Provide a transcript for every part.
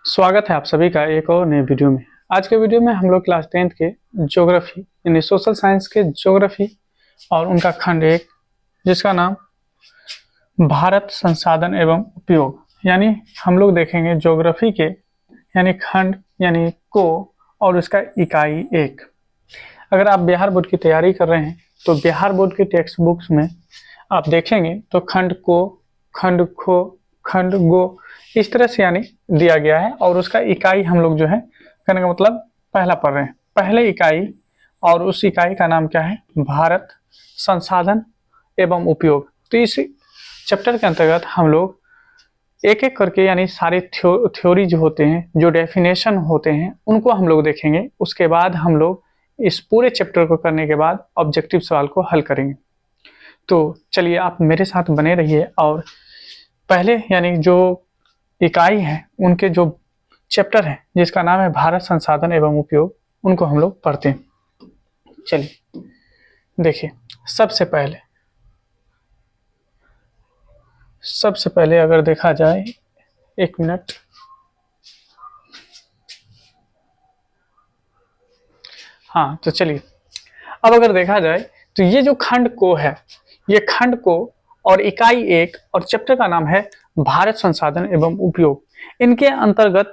स्वागत है आप सभी का एक और नए वीडियो में। आज के वीडियो में हम लोग क्लास 10th के ज्योग्राफी यानी सोशल साइंस के ज्योग्राफी और उनका खंड एक जिसका नाम भारत संसाधन एवं उपयोग यानी हम लोग देखेंगे ज्योग्राफी के यानी खंड यानी को और उसका इकाई एक। अगर आप बिहार बोर्ड की तैयारी कर रहे हैं तो बिहार बोर्ड के टेक्स्ट बुक्स में आप देखेंगे तो खंड को, खंड खो, खंड गो इस तरह से यानी दिया गया है और उसका इकाई हम लोग जो है कहने का मतलब पहला पढ़ रहे हैं। पहले इकाई और उस इकाई का नाम क्या है? भारत संसाधन एवं उपयोग। तो इस चैप्टर के अंतर्गत हम लोग एक एक करके यानी सारे थ्योरी जो होते हैं, जो डेफिनेशन होते हैं, उनको हम लोग देखेंगे। उसके बाद हम लोग इस पूरे चैप्टर को करने के बाद ऑब्जेक्टिव सवाल को हल करेंगे। तो चलिए आप मेरे साथ बने रहिए और पहले यानी जो इकाई है उनके जो चैप्टर है जिसका नाम है भारत संसाधन एवं उपयोग, उनको हम लोग पढ़ते हैं। चलिए देखिए, सबसे पहले अगर देखा जाए, एक मिनट, हाँ तो चलिए अब अगर देखा जाए तो ये जो खंड को है, ये खंड को और इकाई एक और चैप्टर का नाम है भारत संसाधन एवं उपयोग। इनके अंतर्गत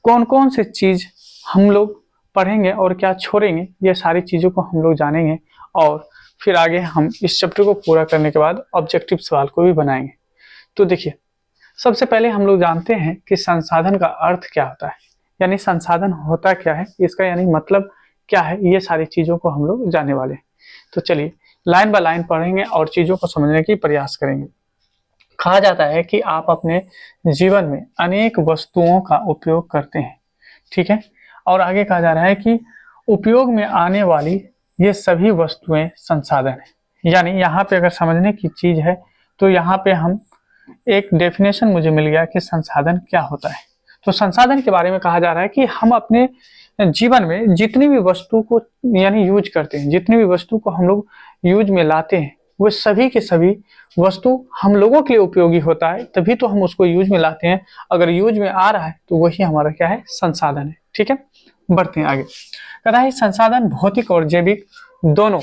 कौन कौन से चीज हम लोग पढ़ेंगे और क्या छोड़ेंगे, ये सारी चीजों को हम लोग जानेंगे और फिर आगे हम इस चैप्टर को पूरा करने के बाद ऑब्जेक्टिव सवाल को भी बनाएंगे। तो देखिए, सबसे पहले हम लोग जानते हैं कि संसाधन का अर्थ क्या होता है, यानी संसाधन होता क्या है, इसका यानी मतलब क्या है, ये सारी चीजों को हम लोग जानने वाले हैं। तो चलिए लाइन बाय लाइन पढ़ेंगे और चीजों को समझने की प्रयास करेंगे। कहा जाता है कि आप अपने जीवन में अनेक वस्तुओं का उपयोग करते हैं, ठीक है, और आगे कहा जा रहा है कि उपयोग में आने वाली ये सभी वस्तुएं संसाधन है। यानी यहाँ पे अगर समझने की चीज है तो यहाँ पे हम एक डेफिनेशन मुझे मिल गया कि संसाधन क्या होता है। तो संसाधन के बारे में कहा जा रहा है कि हम अपने जीवन में जितनी भी वस्तु को यानी यूज करते हैं, जितनी भी वस्तु को हम लोग यूज में लाते हैं, वो सभी के सभी वस्तु हम लोगों के लिए उपयोगी होता है, तभी तो हम उसको यूज में लाते हैं। अगर यूज में आ रहा है तो वही हमारा क्या है? संसाधन है। ठीक है, बढ़ते हैं आगे। कहता है संसाधन भौतिक और जैविक दोनों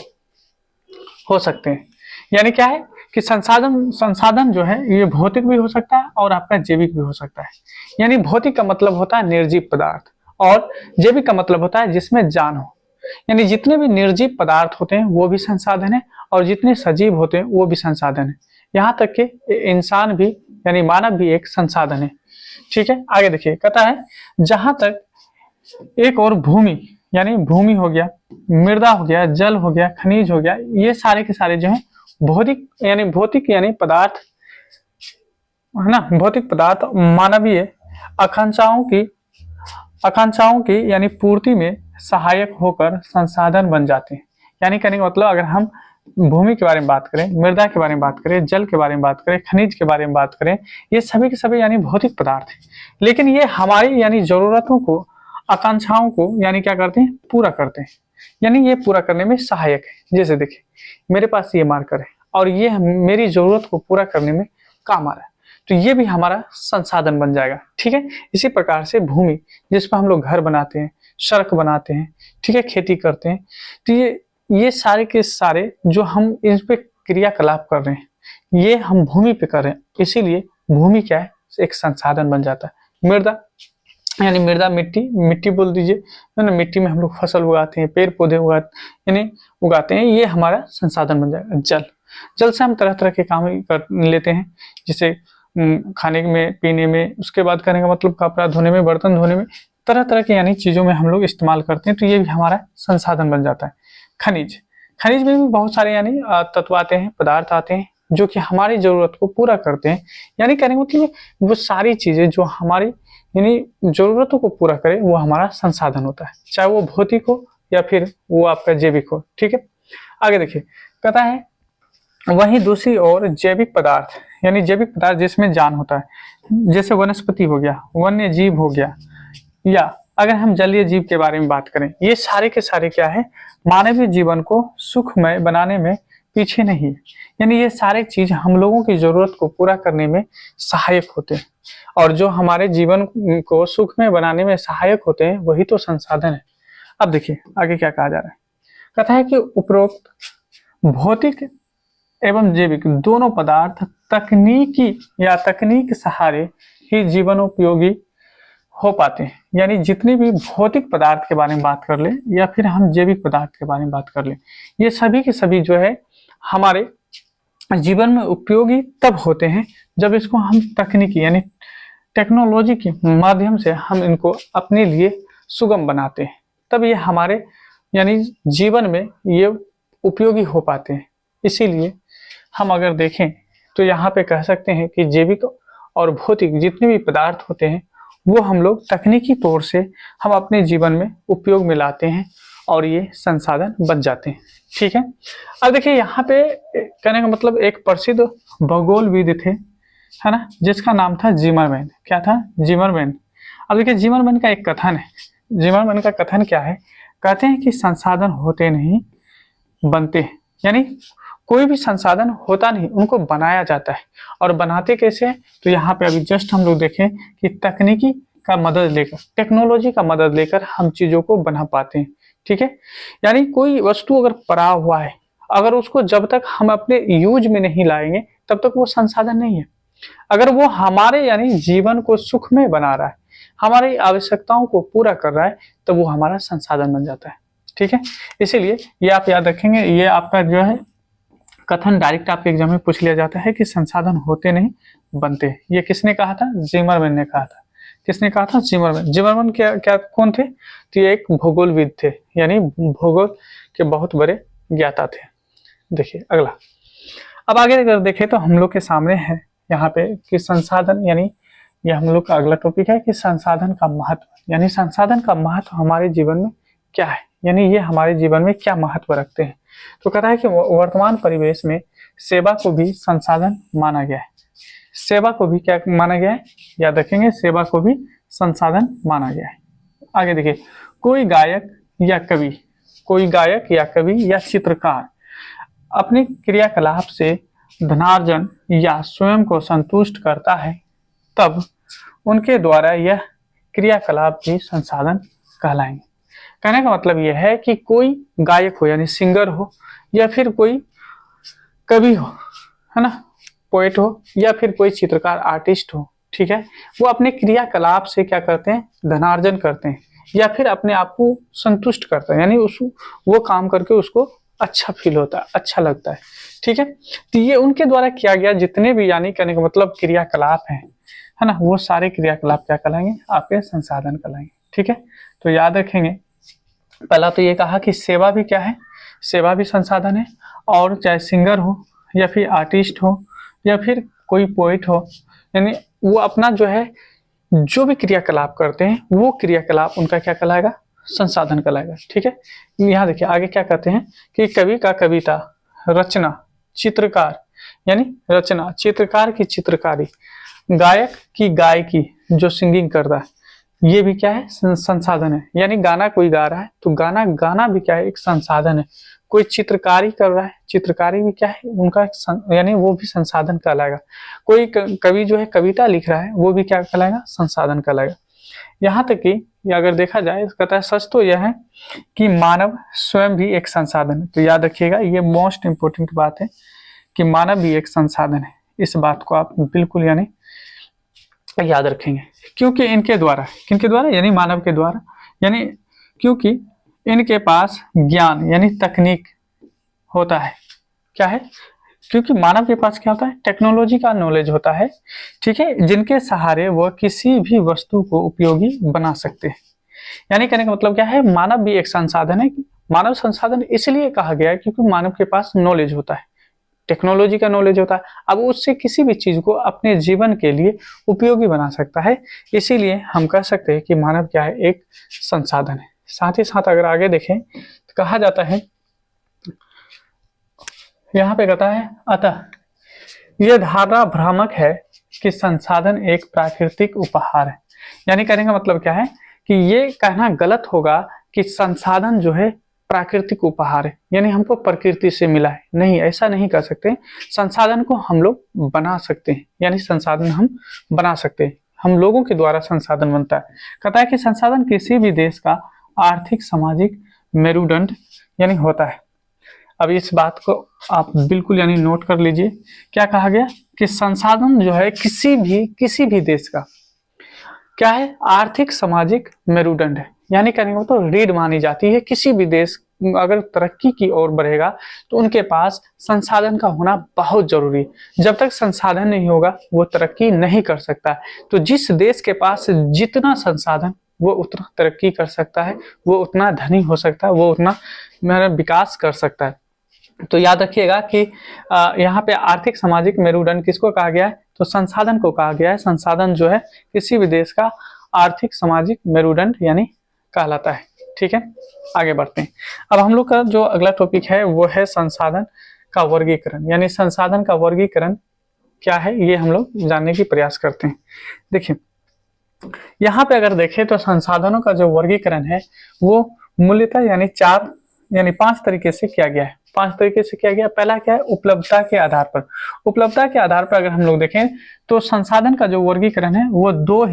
हो सकते हैं। यानी क्या है कि संसाधन जो है ये भौतिक भी हो सकता है और आपका जैविक भी हो सकता है। यानी भौतिक का मतलब होता है निर्जीव पदार्थ और जैविक का मतलब होता है जिसमें जान हो। यानी जितने भी निर्जीव पदार्थ होते हैं वो भी संसाधन है और जितने सजीव होते हैं वो भी संसाधन है। यहाँ तक कि इंसान भी यानी मानव भी एक संसाधन है। ठीक है, आगे देखिए, कहता है जहां तक एक और भूमि यानी भूमि हो गया, मृदा हो गया, जल हो गया, खनिज हो गया, ये सारे के सारे जो है भौतिक यानी पदार्थ है ना, भौतिक पदार्थ मानवीय आकांक्षाओं की यानी पूर्ति में सहायक होकर संसाधन बन जाते हैं। यानी कहने का मतलब अगर हम भूमि के बारे में बात करें, मृदा के बारे में बात करें, जल के बारे में बात करें, खनिज के बारे में बात करें, ये सभी के सभी यानी भौतिक पदार्थ हैं, लेकिन ये हमारी यानी जरूरतों को, आकांक्षाओं को यानी क्या करते हैं? पूरा करते हैं। यानी ये पूरा करने में सहायक है। जैसे देखिए, मेरे पास ये मार्कर है और ये मेरी जरूरत को पूरा करने में काम आ रहा है, तो ये भी हमारा संसाधन बन जाएगा। ठीक है, इसी प्रकार से भूमि जिस पर हम लोग घर बनाते हैं, सड़क बनाते हैं, ठीक है, खेती करते हैं, तो ये सारे के सारे जो हम इस पे क्रियाकलाप कर रहे हैं ये हम भूमि पे कर रहे हैं, इसीलिए भूमि क्या है? एक संसाधन बन जाता है। मृदा यानी मृदा मिट्टी बोल दीजिए, है ना, मिट्टी में हम लोग फसल उगाते हैं, पेड़ पौधे उगाते हैं, ये हमारा संसाधन बन जाएगा। जल से हम तरह तरह के काम कर लेते हैं, जैसे खाने में, पीने में, उसके बाद करने का मतलब कपड़ा धोने में, बर्तन धोने में, तरह तरह के यानी चीजों में हम लोग इस्तेमाल करते हैं, तो ये भी हमारा संसाधन बन जाता है। खनिज में भी बहुत सारे यानी तत्व आते हैं, पदार्थ आते हैं जो कि हमारी जरूरत को पूरा करते हैं। यानी कहने का मतलब वो सारी चीजें जो हमारी यानी जरूरतों को पूरा करे वो हमारा संसाधन होता है, चाहे वो भौतिक हो या फिर वो आपका जैविक हो। ठीक है, आगे देखिए, कहता है वहीं दूसरी ओर जैविक पदार्थ यानी जैविक पदार्थ जिसमें जान होता है, जैसे वनस्पति हो गया, वन्य जीव हो गया, या अगर हम जलीय जीव के बारे में बात करें, ये सारे के सारे क्या है? मानवीय जीवन को सुखमय बनाने में पीछे नहीं है। यानी ये सारे चीज हम लोगों की जरूरत को पूरा करने में सहायक होते हैं, और जो हमारे जीवन को सुखमय बनाने में सहायक होते हैं वही तो संसाधन है। अब देखिए आगे क्या कहा जा रहा है। कहता है कि उपरोक्त भौतिक एवं जैविक दोनों पदार्थ तकनीकी या तकनीक सहारे ही जीवनोपयोगी हो पाते हैं। यानी जितने भी भौतिक पदार्थ के बारे में बात कर ले या फिर हम जैविक पदार्थ के बारे में बात कर ले, ये सभी के सभी जो है हमारे जीवन में उपयोगी तब होते हैं जब इसको हम तकनीकी यानी टेक्नोलॉजी के माध्यम से हम इनको अपने लिए सुगम बनाते हैं, तब ये हमारे यानी जीवन में ये उपयोगी हो पाते हैं। इसीलिए हम अगर देखें तो यहाँ पे कह सकते हैं कि जैविक और भौतिक जितने भी पदार्थ होते हैं वो हम लोग तकनीकी तौर से हम अपने जीवन में उपयोग में लाते हैं और ये संसाधन बन जाते हैं। ठीक है, अब देखिए यहाँ पे कहने का मतलब एक प्रसिद्ध भूगोलविद थे, है ना, जिसका नाम था जिमरमैन। क्या था? जिमरमैन। अब देखिए जिमरमैन का एक कथन है। जिमरमैन का कथन क्या है? कहते हैं कि संसाधन होते नहीं बनते हैं। यानी कोई भी संसाधन होता नहीं, उनको बनाया जाता है। और बनाते कैसे हैं? तो यहाँ पे अभी जस्ट हम लोग देखें कि तकनीकी का मदद लेकर, टेक्नोलॉजी का मदद लेकर हम चीजों को बना पाते हैं। ठीक है, यानी कोई वस्तु अगर पड़ा हुआ है, अगर उसको जब तक हम अपने यूज में नहीं लाएंगे तब तक वो संसाधन नहीं है। अगर वो हमारे यानी जीवन को सुखमय बना रहा है, हमारी आवश्यकताओं को पूरा कर रहा है, तो वो हमारा संसाधन बन जाता है। ठीक है, इसीलिए ये आप याद रखेंगे। ये आपका जो है कथन डायरेक्ट आपके एग्जाम में पूछ लिया जाता है कि संसाधन होते नहीं बनते। ये किसने कहा था? जिमरमैन ने कहा था। किसने कहा था? जिमरमैन। जिमरमैन क्या क्या कौन थे? तो ये एक भूगोलविद थे, यानी भूगोल के बहुत बड़े ज्ञाता थे। देखिए अगला, अब आगे अगर देखें तो हम लोग के सामने है यहाँ पे कि संसाधन, यानी ये हम लोग का अगला टॉपिक है कि संसाधन का महत्व। यानी संसाधन का महत्व हमारे जीवन में क्या है, यानी ये हमारे जीवन में क्या महत्व रखते हैं। तो कहता है कि वर्तमान परिवेश में सेवा को भी संसाधन माना गया है। सेवा को भी क्या माना गया है? याद रखेंगे, सेवा को भी संसाधन माना गया है। आगे देखिए, कोई गायक या कवि, कोई गायक या कवि या चित्रकार अपने क्रियाकलाप से धनार्जन या स्वयं को संतुष्ट करता है, तब उनके द्वारा यह क्रियाकलाप भी संसाधन कहलाएंगे। कहने का मतलब यह है कि कोई गायक हो यानी सिंगर हो, या फिर कोई कवि हो, है ना, पोएट हो, या फिर कोई चित्रकार आर्टिस्ट हो, ठीक है, वो अपने क्रियाकलाप से क्या करते हैं? धनार्जन करते हैं, या फिर अपने आप को संतुष्ट करते हैं, यानी उस वो काम करके उसको अच्छा फील होता है, अच्छा लगता है। ठीक है, तो ये उनके द्वारा किया गया जितने भी यानी कहने का मतलब क्रियाकलाप हैं, है ना, वो सारे क्रियाकलाप क्या कहलाएंगे? आपके संसाधन कहलाएंगे। ठीक है, तो याद रखेंगे, पहला तो ये कहा कि सेवा भी क्या है? सेवा भी संसाधन है। और चाहे सिंगर हो या फिर आर्टिस्ट हो या फिर कोई पोइट हो, यानी वो अपना जो है जो भी क्रियाकलाप करते हैं वो क्रियाकलाप उनका क्या कहलाएगा? संसाधन कहलाएगा। ठीक है, यहाँ देखिए आगे क्या कहते हैं कि कवि का कविता, रचना, चित्रकार यानी रचना, चित्रकार की चित्रकारी, गायक की गायकी जो सिंगिंग करता है, ये भी क्या है? संसाधन है। यानी गाना कोई गा रहा है तो गाना भी क्या है? एक संसाधन है। कोई चित्रकारी कर रहा है, चित्रकारी भी क्या है? उनका यानी वो भी संसाधन कहलाएगा। कोई कवि जो है कविता लिख रहा है, वो भी क्या कहलाएगा? संसाधन कहलाएगा। यहाँ तक कि अगर देखा जाए, कहता है सच तो यह है कि मानव स्वयं भी एक संसाधन है। तो याद रखिएगा, ये मोस्ट इंपोर्टेंट बात है कि मानव भी एक संसाधन है। इस बात को आप बिल्कुल यानी याद रखेंगे, क्योंकि इनके द्वारा, किनके द्वारा? यानी मानव के द्वारा, यानी क्योंकि इनके पास ज्ञान यानी तकनीक होता है। क्या है? क्योंकि मानव के पास क्या होता है? टेक्नोलॉजी का नॉलेज होता है। ठीक है, जिनके सहारे वह किसी भी वस्तु को उपयोगी बना सकते हैं। यानी कहने का मतलब क्या है? मानव भी एक संसाधन है। मानव संसाधन इसलिए कहा गया है क्योंकि मानव के पास नॉलेज होता है, टेक्नोलॉजी का नॉलेज होता है। अब उससे किसी भी चीज को अपने जीवन के लिए उपयोगी बना सकता है। इसीलिए हम कह सकते हैं कि मानव क्या है? एक संसाधन है। साथ ही साथ अगर आगे देखें तो कहा जाता है, यहाँ पे कहता है, अतः यह धारणा भ्रामक है कि संसाधन एक प्राकृतिक उपहार है। यानी कहने का मतलब क्या है कि ये कहना गलत होगा कि संसाधन जो है प्राकृतिक उपहार है, यानी हमको प्रकृति से मिला है। नहीं, ऐसा नहीं कर सकते। संसाधन को हम लोग बना सकते हैं, यानी संसाधन हम बना सकते हैं, हम लोगों के द्वारा संसाधन बनता है। कहता है कि संसाधन किसी भी देश का आर्थिक सामाजिक मेरुदंड यानी होता है। अब इस बात को आप बिल्कुल यानी नोट कर लीजिए। क्या कहा गया कि संसाधन जो है किसी भी देश का क्या है, आर्थिक सामाजिक मेरुदंड है, यानी कहने को तो रीढ़ मानी जाती है। किसी भी देश अगर तरक्की की ओर बढ़ेगा तो उनके पास संसाधन का होना बहुत जरूरी है। जब तक संसाधन नहीं होगा वो तरक्की नहीं कर सकता। तो जिस देश के पास जितना संसाधन वो उतना तरक्की कर सकता है, वो उतना धनी हो सकता है, वो उतना विकास कर सकता है। तो याद रखिएगा कि यहाँ पे आर्थिक सामाजिक मेरुदंड किसको कहा गया है, तो संसाधन को कहा गया है। संसाधन जो है किसी भी देश का आर्थिक सामाजिक मेरुदंड यानी कहलाता है। ठीक है, आगे बढ़ते हैं। अब हम लोग का जो अगला टॉपिक है वो है संसाधन का वर्गीकरण, यानी संसाधन का वर्गीकरण क्या है ये हम लोग जानने की प्रयास करते हैं। देखिए यहाँ पे अगर देखें तो संसाधनों का जो वर्गीकरण है वो मूल्यतः यानी पांच तरीके से किया गया है। पांच तरीके से किया गया। पहला क्या है, उपलब्धता के आधार पर। उपलब्धता के आधार पर अगर हम लोग देखें तो संसाधन का जो वर्गीकरण है वो दो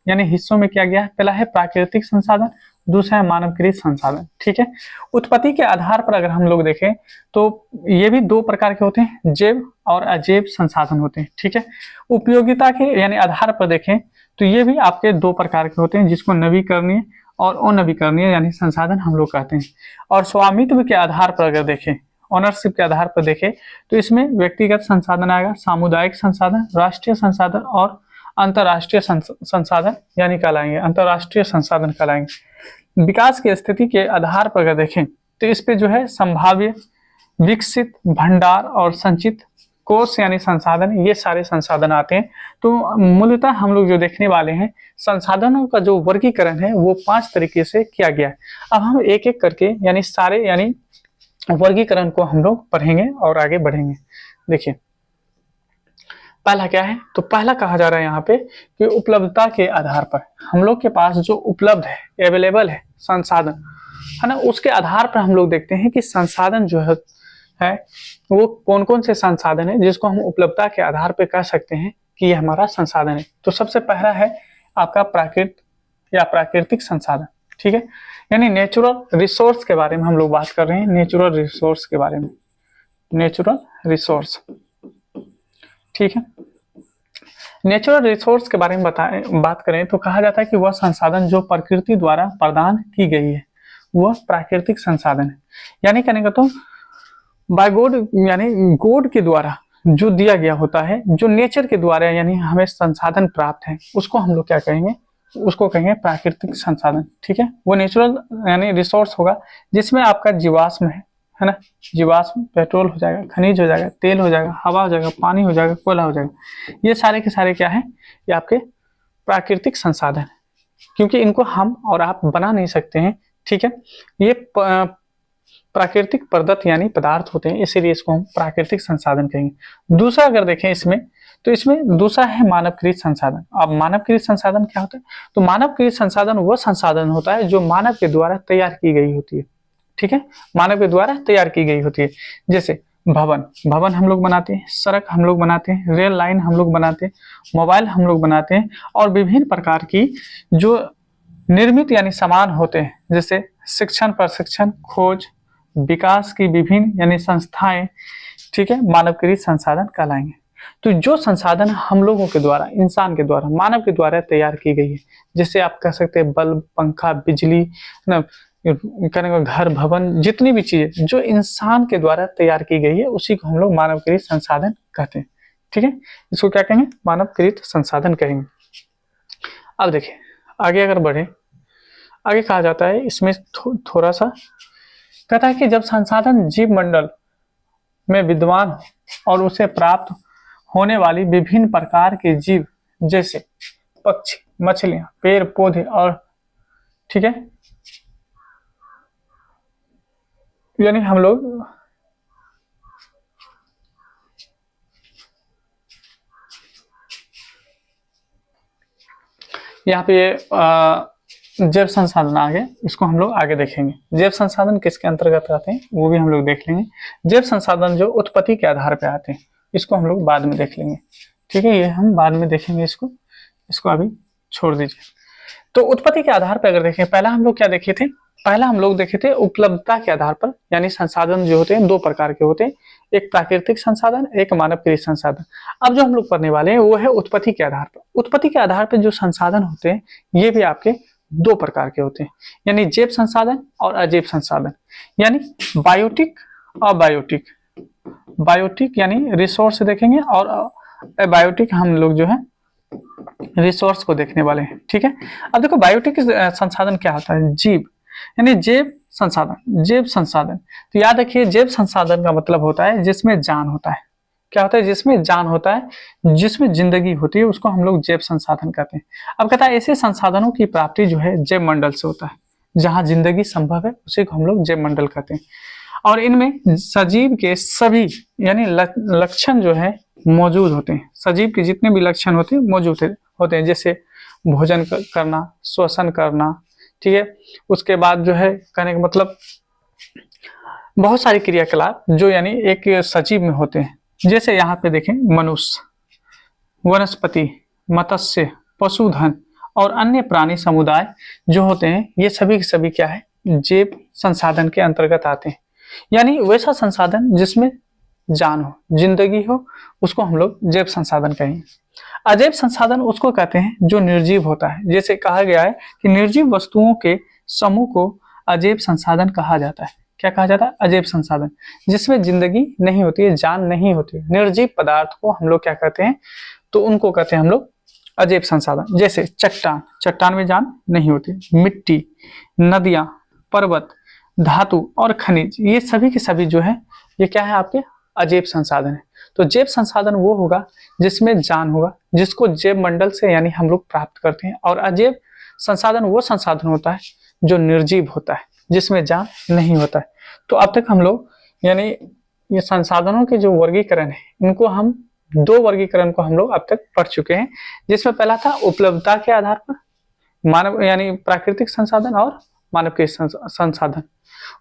यानी हिस्सों में किया गया है। पहला है प्राकृतिक संसाधन, दूसरा है मानवकृत संसाधन। ठीक है, उत्पत्ति के आधार पर अगर हम लोग देखें तो ये भी दो प्रकार के होते हैं, जैव और अजैव संसाधन होते हैं। ठीक है, उपयोगिता के यानी आधार पर देखें तो ये भी आपके दो प्रकार के होते हैं, जिसको नवीकरणीय और अनवीकरणीय यानी संसाधन हम लोग कहते हैं। और स्वामित्व के आधार पर अगर देखें, ऑनरशिप के आधार पर देखें तो इसमें व्यक्तिगत संसाधन आएगा, सामुदायिक संसाधन, राष्ट्रीय संसाधन और अंतर्राष्ट्रीय संसाधन यानी कहलाएंगे, अंतर्राष्ट्रीय संसाधन कहलाएंगे। विकास की स्थिति के आधार पर अगर देखें तो इस पे जो है संभाव्य, विकसित, भंडार और संचित कोष यानी संसाधन, ये सारे संसाधन आते हैं। तो मूलतः हम लोग जो देखने वाले हैं संसाधनों का जो वर्गीकरण है वो पांच तरीके से किया गया है। अब हम एक एक करके यानी सारे यानी वर्गीकरण को हम लोग पढ़ेंगे और आगे बढ़ेंगे। देखिए पहला क्या है, तो पहला कहा जा रहा है यहाँ पे कि उपलब्धता के आधार पर हम लोग के पास जो उपलब्ध है, अवेलेबल है संसाधन है ना, उसके आधार पर हम लोग देखते हैं कि संसाधन जो है वो कौन कौन से संसाधन है जिसको हम उपलब्धता के आधार पर कह सकते हैं कि ये हमारा संसाधन है। तो सबसे पहला है आपका प्राकृतिक संसाधन। ठीक है, यानी नेचुरल रिसोर्स के बारे में हम लोग बात कर रहे हैं, नेचुरल रिसोर्स के बारे में, नेचुरल रिसोर्स। ठीक है, नेचुरल रिसोर्स के बारे में बात करें तो कहा जाता है कि वह संसाधन जो प्रकृति द्वारा प्रदान की गई है वह प्राकृतिक संसाधन है। यानी कहने का तो बाय गॉड यानी गॉड के द्वारा जो दिया गया होता है, जो नेचर के द्वारा यानी हमें संसाधन प्राप्त है, उसको हम लोग क्या कहेंगे, उसको कहेंगे प्राकृतिक संसाधन। ठीक है, वो नेचुरल यानी रिसोर्स होगा जिसमें आपका जीवाश्म है ना, जीवाश्म, पेट्रोल हो जाएगा, खनिज हो जाएगा, तेल हो जाएगा, हवा हो जाएगा, पानी हो जाएगा, कोयला हो जाएगा। ये सारे के सारे क्या है, ये आपके प्राकृतिक संसाधन है, क्योंकि इनको हम और आप बना नहीं सकते हैं। ठीक है, ये प्राकृतिक प्रदत्त यानी पदार्थ होते हैं, इसीलिए इसको हम प्राकृतिक संसाधन कहेंगे। दूसरा अगर देखें इसमें तो इसमें दूसरा है मानवकृत संसाधन। अब मानवकृत संसाधन क्या होता है, तो मानवकृत संसाधन वो संसाधन होता है जो मानव के द्वारा तैयार की गई होती है। ठीक है, मानव के द्वारा तैयार की गई होती है। जैसे भवन हम लोग बनाते हैं, सड़क हम लोग बनाते हैं, रेल लाइन हम लोग बनाते हैं, मोबाइल हम लोग बनाते हैं, और विभिन्न प्रकार की जो निर्मित यानी सामान होते हैं, जैसे शिक्षण, प्रशिक्षण, खोज, विकास की विभिन्न यानी संस्थाएं, ठीक है, मानवकृत संसाधन कहलाएंगे। तो जो संसाधन हम लोगों के द्वारा, इंसान के द्वारा, मानव के द्वारा तैयार की गई है, जैसे आप कह सकते हैं बल्ब, पंखा, बिजली, घर, भवन, जितनी भी चीजें जो इंसान के द्वारा तैयार की गई है उसी को हम लोग मानवकृत संसाधन कहते हैं। ठीक है, इसको क्या कहेंगे, मानवकृत संसाधन कहेंगे। अब देखिए आगे अगर बढ़े, आगे कहा जाता है इसमें थोड़ा सा कहता है कि जब संसाधन जीव मंडल में विद्यमान हो और उसे प्राप्त होने वाली विभिन्न प्रकार के जीव जैसे पक्षी, मछलियां, पेड़ पौधे और ठीक है, यानी हम लोग यहाँ पे जैव संसाधन आ गए, इसको हम लोग आगे देखेंगे। जैव संसाधन किसके अंतर्गत आते हैं वो भी हम लोग देख लेंगे। जैव संसाधन जो उत्पत्ति के आधार पर आते हैं, इसको हम लोग बाद में देख लेंगे, ठीक है, ये हम बाद में देखेंगे, इसको अभी छोड़ दीजिए। तो उत्पत्ति के आधार पर अगर देखें, पहला हम लोग क्या देखे थे, पहला हम लोग देखे थे उपलब्धता के आधार पर, यानी संसाधन जो होते हैं दो प्रकार के होते हैं, एक प्राकृतिक संसाधन, एक मानव कृत संसाधन। अब जो हम लोग पढ़ने वाले हैं वो है उत्पत्ति के आधार पर। उत्पत्ति के आधार पर जो संसाधन होते हैं ये भी आपके दो प्रकार के होते हैं, यानी जैव संसाधन और अजैव संसाधन, यानी बायोटिक और बायोटिक। बायोटिक यानी रिसोर्स देखेंगे और बायोटिक हम लोग जो है रिसोर्स को देखने वाले हैं, ठीक है। अब देखो बायोटिक संसाधन क्या होता है, जीव यानी जैव संसाधन, जैव संसाधन। तो याद रखिए जैव संसाधन का मतलब होता है जिसमें जान होता है। क्या होता है, जिसमें जान होता है, जिसमें जिंदगी होती है, उसको हम लोग जैव संसाधन कहते हैं। अब कहता है ऐसे संसाधनों की प्राप्ति जो है जैव मंडल से होता है, जहां जिंदगी संभव है उसी को हम लोग जैव मंडल कहते हैं। और इनमें सजीव के सभी यानी लक्षण जो है मौजूद होते हैं। सजीव के जितने भी लक्षण होते हैं मौजूद होते हैं, जैसे भोजन करना, श्वसन करना, ठीक है। उसके बाद जो है कहने का मतलब बहुत सारी क्रियाकलाप जो यानी एक सजीव में होते हैं। जैसे यहाँ पे देखें मनुष्य, वनस्पति, मत्स्य, पशुधन और अन्य प्राणी समुदाय जो होते हैं ये सभी के सभी क्या है, जैव संसाधन के अंतर्गत आते हैं। यानी वैसा संसाधन जिसमें जान हो, जिंदगी हो, उसको हम लोग जैव संसाधन कहेंगे। अजैव संसाधन उसको कहते हैं जो निर्जीव होता है। जैसे कहा गया है कि निर्जीव वस्तुओं के समूह को अजैव संसाधन कहा जाता है। क्या कहा जाता है, अजैव संसाधन, जिसमें जिंदगी नहीं होती है, जान नहीं होती है। निर्जीव पदार्थ को हम लोग क्या कहते हैं, तो उनको कहते हैं हम लोग अजैव संसाधन। जैसे चट्टान, चट्टान में जान नहीं होती, मिट्टी, नदियां, पर्वत, धातु और खनिज, ये सभी के सभी जो है ये क्या है आपके अजैव संसाधन है। तो जैव संसाधन वो होगा जिसमें जान होगा, जिसको जैव मंडल से यानी हम लोग प्राप्त करते हैं। और अजैव संसाधन वो संसाधन होता है जो निर्जीव होता है, जिसमें जान नहीं होता है। तो अब तक हम लोग यानी ये संसाधनों के जो वर्गीकरण है, इनको हम दो वर्गीकरण को हम लोग अब तक पढ़ चुके हैं, जिसमें पहला था उपलब्धता के आधार पर, मानव यानी प्राकृतिक संसाधन और मानव के संसाधन।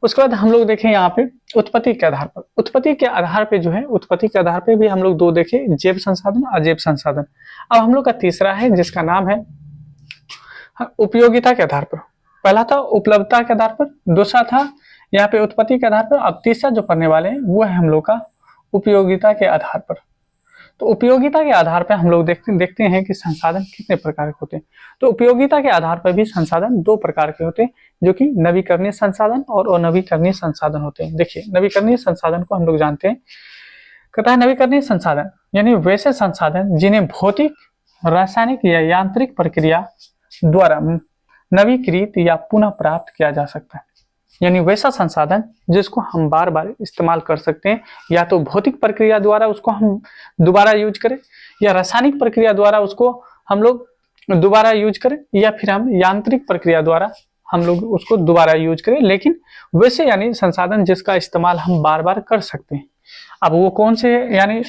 उसके बाद हम लोग देखें यहाँ पे उत्पत्ति के आधार पर। उत्पत्ति के आधार पे जो है, उत्पत्ति के आधार पे भी हम लोग दो देखे, जैव संसाधन, अजैव संसाधन। अब हम लोग का तीसरा है जिसका नाम है उपयोगिता के आधार पर। पहला था उपलब्धता के आधार पर, दूसरा था यहाँ पे उत्पत्ति के आधार पर। अब तीसरा जो पढ़ने वाले हैं वो है हम लोग का उपयोगिता के आधार पर। तो उपयोगिता के आधार पर हम लोग देखते हैं कि संसाधन कितने प्रकार के होते हैं। तो उपयोगिता के आधार पर भी संसाधन दो प्रकार के होते हैं, जो कि नवीकरणीय संसाधन और अनवीकरणीय संसाधन होते हैं। देखिए नवीकरणीय संसाधन को हम लोग जानते हैं, कहता है नवीकरणीय संसाधन यानी वैसे संसाधन जिन्हें भौतिक, रासायनिक या यांत्रिक प्रक्रिया द्वारा नवीकृत या पुनः प्राप्त किया जा सकता है। यानी वैसा संसाधन जिसको हम बार बार इस्तेमाल कर सकते हैं, या तो भौतिक प्रक्रिया द्वारा उसको हम दोबारा यूज करें, या रासायनिक प्रक्रिया द्वारा उसको हम लोग दोबारा यूज करें, या फिर हम यांत्रिक प्रक्रिया द्वारा हम लोग उसको दोबारा यूज करें, लेकिन वैसे यानी संसाधन जिसका इस्तेमाल हम बार बार कर सकते हैं। अब वो कौन से यानी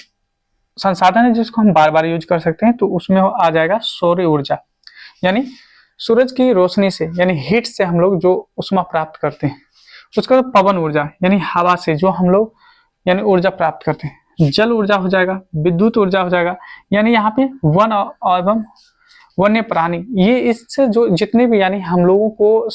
संसाधन है जिसको हम बार बार यूज कर सकते हैं, तो उसमें आ जाएगा सौर ऊर्जा, यानी सूरज की रोशनी से यानी हीट से हम लोग जो ऊष्मा प्राप्त करते हैं। उसके बाद पवन ऊर्जा यानी हवा से जो हम लोग यानी ऊर्जा प्राप्त करते हैं। जल ऊर्जा हो जाएगा, विद्युत ऊर्जा हो जाएगा, यानी यहाँ पे वन एवं वन्य प्राणी, ये इससे जो जितने भी यानी हम लोगों को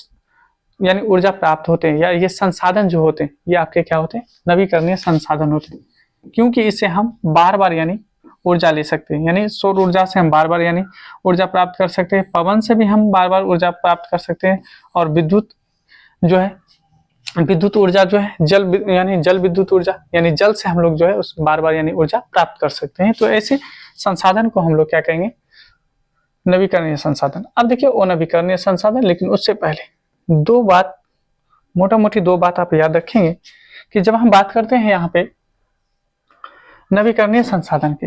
यानी ऊर्जा प्राप्त होते हैं, या ये संसाधन जो होते हैं, ये आपके क्या होते हैं, नवीकरणीय संसाधन होते हैं। क्योंकि इससे हम बार बार यानी ऊर्जा ले सकते हैं। यानी सौर ऊर्जा से हम बार बार यानी ऊर्जा प्राप्त कर सकते हैं, पवन से भी हम बार बार ऊर्जा प्राप्त कर सकते हैं, और विद्युत जो है, विद्युत ऊर्जा जो है, जल यानी जल विद्युत ऊर्जा यानी जल से हम लोग जो है उस बार बार यानी ऊर्जा प्राप्त कर सकते हैं। तो ऐसे संसाधन को हम लोग क्या कहेंगे, नवीकरणीय संसाधन। अब देखिए अनवीकरणीय संसाधन, लेकिन उससे पहले दो बात, मोटा मोटी दो बात आप याद रखेंगे कि जब हम बात करते हैं यहाँ पे नवीकरणीय संसाधन के,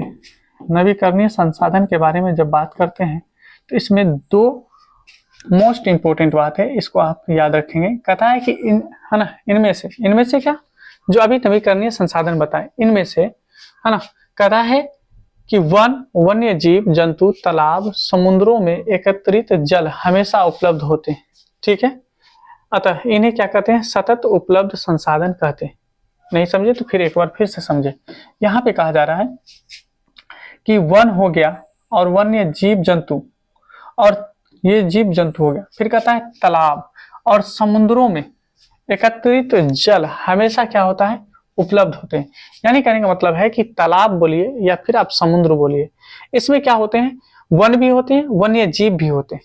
नवीकरणीय संसाधन के बारे में जब बात करते हैं, तो इसमें दो मोस्ट इंपोर्टेंट बात है, इसको आप याद रखेंगे। कहता है कि है ना, इनमें से क्या, जो अभी नवीकरणीय संसाधन बताए, इनमें से है ना, कहता है कि वन्य जीव जंतु तालाब, समुद्रों में एकत्रित जल हमेशा उपलब्ध होते हैं। ठीक है। अतः इन्हें क्या कहते हैं, सतत उपलब्ध संसाधन कहते हैं। नहीं समझे तो फिर एक बार फिर से समझे। यहाँ पे कहा जा रहा है कि वन हो गया और वन्य जीव जंतु, और ये जीव जंतु हो गया। फिर कहता है तालाब और समुद्रों में एकत्रित जल हमेशा क्या होता है, उपलब्ध होते हैं। यानी कहने का मतलब है कि तालाब बोलिए या फिर आप समुद्र बोलिए, इसमें क्या होते हैं, वन भी होते हैं, वन्य जीव भी होते हैं।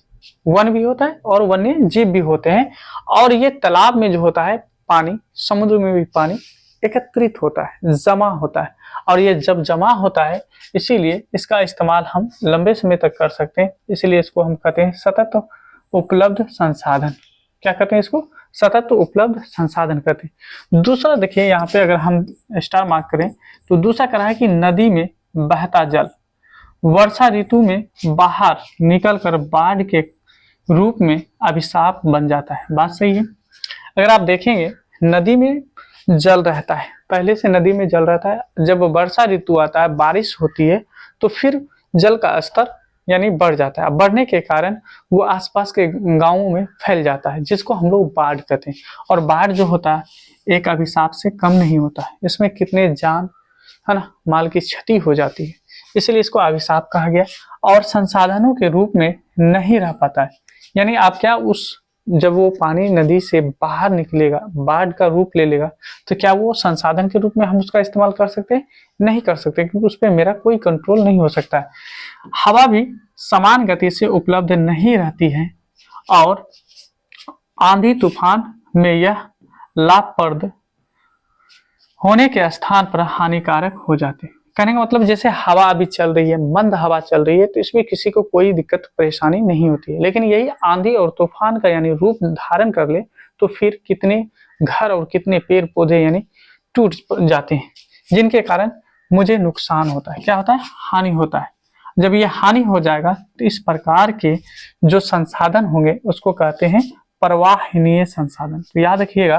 वन भी होता है और वन्य जीव भी होते हैं। और ये तालाब में जो होता है पानी, समुद्र में भी पानी एकत्रित होता है, जमा होता है। और ये जब जमा होता है, इसीलिए इसका इस्तेमाल हम लंबे समय तक कर सकते हैं। इसीलिए इसको हम कहते हैं सतत उपलब्ध संसाधन। क्या कहते हैं इसको, सतत उपलब्ध संसाधन कहते हैं। दूसरा देखिए यहाँ पे अगर हम स्टार मार्क करें तो दूसरा कह रहा है कि नदी में बहता जल वर्षा ऋतु में बाहर निकलकर बाढ़ के रूप में अभिशाप बन जाता है। बात सही है। अगर आप देखेंगे नदी में जल रहता है, पहले से नदी में जल रहता है, जब वर्षा ऋतु आता है, बारिश होती है, तो फिर जल का स्तर यानी बढ़ जाता है। बढ़ने के कारण वो आसपास के गांवों में फैल जाता है, जिसको हम लोग बाढ़ कहते हैं। और बाढ़ जो होता है एक अभिशाप से कम नहीं होता है, इसमें कितने जान है ना माल की क्षति हो जाती है, इसलिए इसको अभिशाप कहा गया। और संसाधनों के रूप में नहीं रह पाता है। यानी आप क्या उस जब वो पानी नदी से बाहर निकलेगा, बाढ़ का रूप ले लेगा, तो क्या वो संसाधन के रूप में हम उसका इस्तेमाल कर सकते हैं, नहीं कर सकते, क्योंकि उस पर मेरा कोई कंट्रोल नहीं हो सकता है। हवा भी समान गति से उपलब्ध नहीं रहती है और आंधी तूफान में यह लाभप्रद होने के स्थान पर हानिकारक हो जाते हैं। कहने का मतलब जैसे हवा अभी चल रही है, मंद हवा चल रही है, तो इसमें किसी को कोई दिक्कत परेशानी नहीं होती है। लेकिन यही आंधी और तूफान का यानी रूप धारण कर ले तो फिर कितने घर और कितने पेड़ पौधे यानी टूट जाते हैं, जिनके कारण मुझे नुकसान होता है। क्या होता है, हानि होता है। जब ये हानि हो जाएगा तो इस प्रकार के जो संसाधन होंगे उसको कहते हैं प्रवाहनीय संसाधन। तो याद रखिएगा,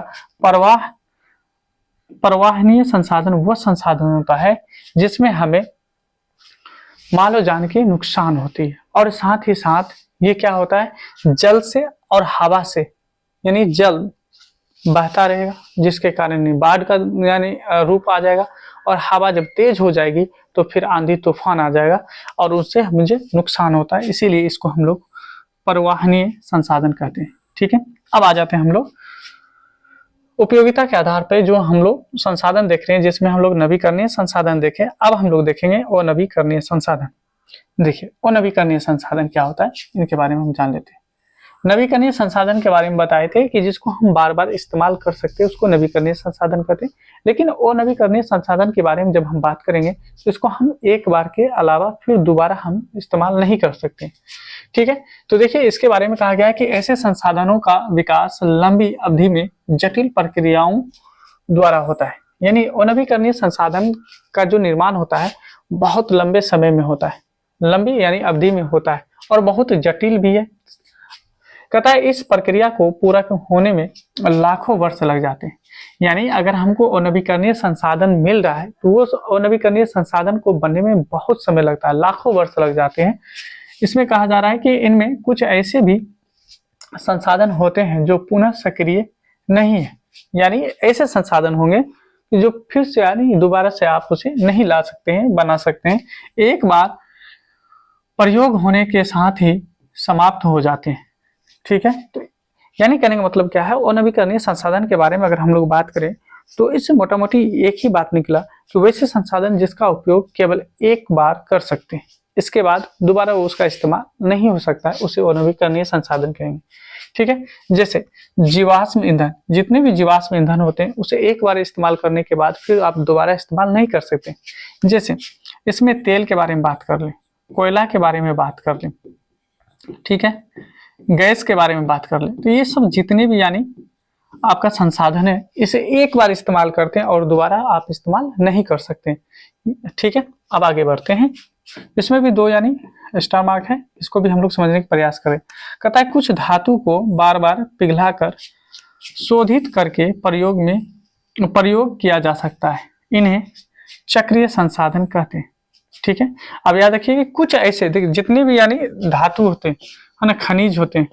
प्रवाहनीय संसाधन वह संसाधन होता है जिसमें हमें मालो जान की नुकसान होती है, और साथ ही साथ ये क्या होता है, जल से और हवा से, यानी जल बहता रहेगा जिसके कारण बाढ़ का यानी रूप आ जाएगा, और हवा जब तेज हो जाएगी तो फिर आंधी तूफान आ जाएगा और उससे मुझे नुकसान होता है। इसीलिए इसको हम लोग प्रवाहनीय संसाधन कहते हैं। ठीक है, अब आ जाते हैं हम लोग उपयोगिता के आधार पर जो हम लोग संसाधन देख रहे हैं, जिसमें हम लोग नवीकरणीय संसाधन देखें। अब हम लोग देखेंगे अनवीकरणीय संसाधन। देखिए अनवीकरणीय संसाधन क्या होता है, इनके बारे में हम जान लेते हैं। नवीकरणीय संसाधन के बारे में बताए थे कि जिसको हम बार बार इस्तेमाल कर सकते हैं उसको नवीकरणीय संसाधन कहते हैं। लेकिन अनवीकरणीय संसाधन के बारे में जब हम बात करेंगे तो इसको हम एक बार के अलावा फिर दोबारा हम इस्तेमाल नहीं कर सकते। ठीक है, तो देखिए इसके बारे में कहा गया है कि ऐसे संसाधनों का विकास लंबी अवधि में जटिल प्रक्रियाओं द्वारा होता है। यानी अनवीकरणीय संसाधन का जो निर्माण होता है बहुत लंबे समय में होता है, लंबी यानी अवधि में होता है और बहुत जटिल भी है। कहता है इस प्रक्रिया को पूरा होने में लाखों वर्ष लग जाते हैं। यानी अगर हमको अनवीकरणीय संसाधन मिल रहा है तो वो अनवीकरणीय संसाधन को बनने में बहुत समय लगता है, लाखों वर्ष लग जाते हैं। इसमें कहा जा रहा है कि इनमें कुछ ऐसे भी संसाधन होते हैं जो पुनः सक्रिय नहीं है। यानी ऐसे संसाधन होंगे जो फिर से यानी दोबारा से आप उसे नहीं ला सकते हैं, बना सकते हैं, एक बार प्रयोग होने के साथ ही समाप्त हो जाते हैं। ठीक है, तो यानी कहने का मतलब क्या है, अनवीकरणीय संसाधन के बारे में अगर हम लोग बात करें तो इससे मोटा मोटी एक ही बात निकला कि वैसे संसाधन जिसका उपयोग केवल एक बार कर सकते हैं, इसके बाद दोबारा वो उसका इस्तेमाल नहीं हो सकता है, उसे अनवीकरणीय संसाधन कहेंगे। ठीक है, जैसे जीवाश्म ईंधन, जितने भी जीवाश्म ईंधन होते हैं उसे एक बार इस्तेमाल करने के बाद फिर आप दोबारा इस्तेमाल नहीं कर सकते। जैसे इसमें तेल के बारे में बात कर लें, कोयला के बारे में बात कर लें, ठीक है, गैस के बारे में बात कर लें, तो ये सब जितने भी यानी आपका संसाधन है इसे एक बार इस्तेमाल करते हैं और दोबारा आप इस्तेमाल नहीं कर सकते। ठीक है, अब आगे बढ़ते हैं। इसमें भी दो यानी स्टार मार्क है, इसको भी हम लोग समझने का प्रयास करें। कहता है कुछ धातु को बार बार पिघलाकर शोधित करके प्रयोग किया जा सकता है, इन्हें चक्रीय संसाधन कहते हैं। ठीक है, अब याद रखिए कि कुछ ऐसे जितने भी यानी धातु होते हैं है ना, खनिज होते हैं,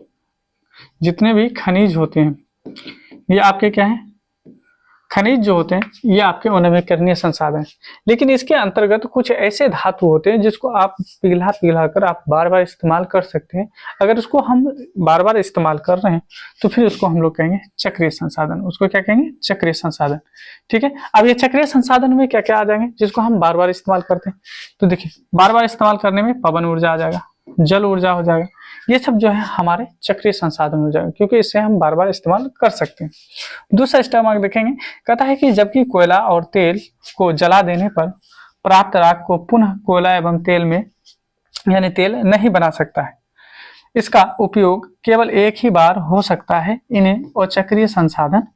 जितने भी खनिज होते हैं ये आपके क्या है, खनिज जो होते हैं ये आपके अनवीकरणीय संसाधन। लेकिन इसके अंतर्गत कुछ ऐसे धातु होते हैं जिसको आप पिघला पिघला कर आप बार बार इस्तेमाल कर सकते हैं। अगर उसको हम बार बार इस्तेमाल कर रहे हैं तो फिर उसको हम लोग कहेंगे चक्रीय संसाधन। उसको क्या कहेंगे, चक्रीय संसाधन। ठीक है, अब ये चक्रीय संसाधन में क्या क्या आ जाएंगे जिसको हम बार बार इस्तेमाल करते हैं। तो देखिए, बार बार इस्तेमाल करने में पवन ऊर्जा आ जाएगा, जल ऊर्जा हो जाएगा, ये सब जो है हमारे चक्रीय संसाधन हो जाएगा, क्योंकि इससे हम बार बार इस्तेमाल कर सकते हैं। दूसरा स्टेप हम देखेंगे, कहता है कि जबकि कोयला और तेल को जला देने पर प्राप्त राख को पुनः कोयला एवं तेल में यानी तेल नहीं बना सकता है, इसका उपयोग केवल एक ही बार हो सकता है, इन्हें अचक्रीय संसाधन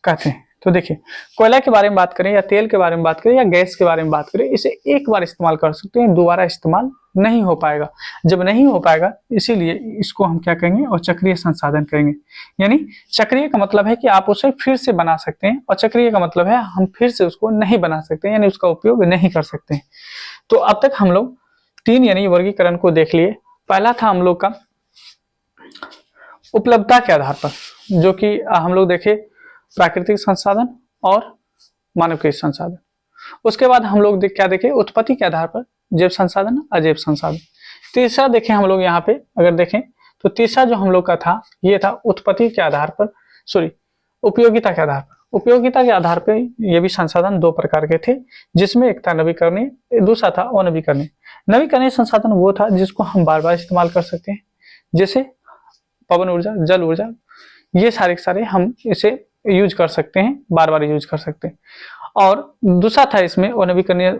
कहते हैं। तो देखिए, कोयला के बारे में बात करें या तेल के बारे में बात करें या गैस के बारे में बात करें, इसे एक बार इस्तेमाल कर सकते हैं, दोबारा इस्तेमाल नहीं हो पाएगा। जब नहीं हो पाएगा इसीलिए इसको हम क्या कहेंगे, और चक्रीय संसाधन कहेंगे। यानी चक्रीय का मतलब है कि आप उसे फिर से बना सकते हैं, और चक्रीय का मतलब है हम फिर से उसको नहीं बना सकते, यानी उसका उपयोग नहीं कर सकते हैं। तो अब तक हम लोग 3 यानी वर्गीकरण को देख लिए। पहला था हम लोग का उपलब्धता के आधार पर, जो कि हम लोग देखे प्राकृतिक संसाधन और मानवीय संसाधन। उसके बाद हम लोग क्या देखे, उत्पत्ति के आधार पर जैव संसाधन, अजैव संसाधन। तीसरा देखें हम लोग यहाँ पे अगर देखें तो तीसरा जो हम लोग का था ये था उत्पत्ति के आधार पर, सॉरी उपयोगिता के आधार पर। उपयोगिता के आधार पर ये भी संसाधन 2 प्रकार के थे, जिसमें एक था नवीकरणीय, दूसरा था अनवीकरणीय। नवीकरणीय संसाधन वो था जिसको हम बार बार इस्तेमाल कर सकते हैं, जैसे पवन ऊर्जा, जल ऊर्जा, ये सारे के सारे हम इसे यूज कर सकते हैं, बार बार यूज कर सकते हैं। और दूसरा था इसमें अनवीकरणीय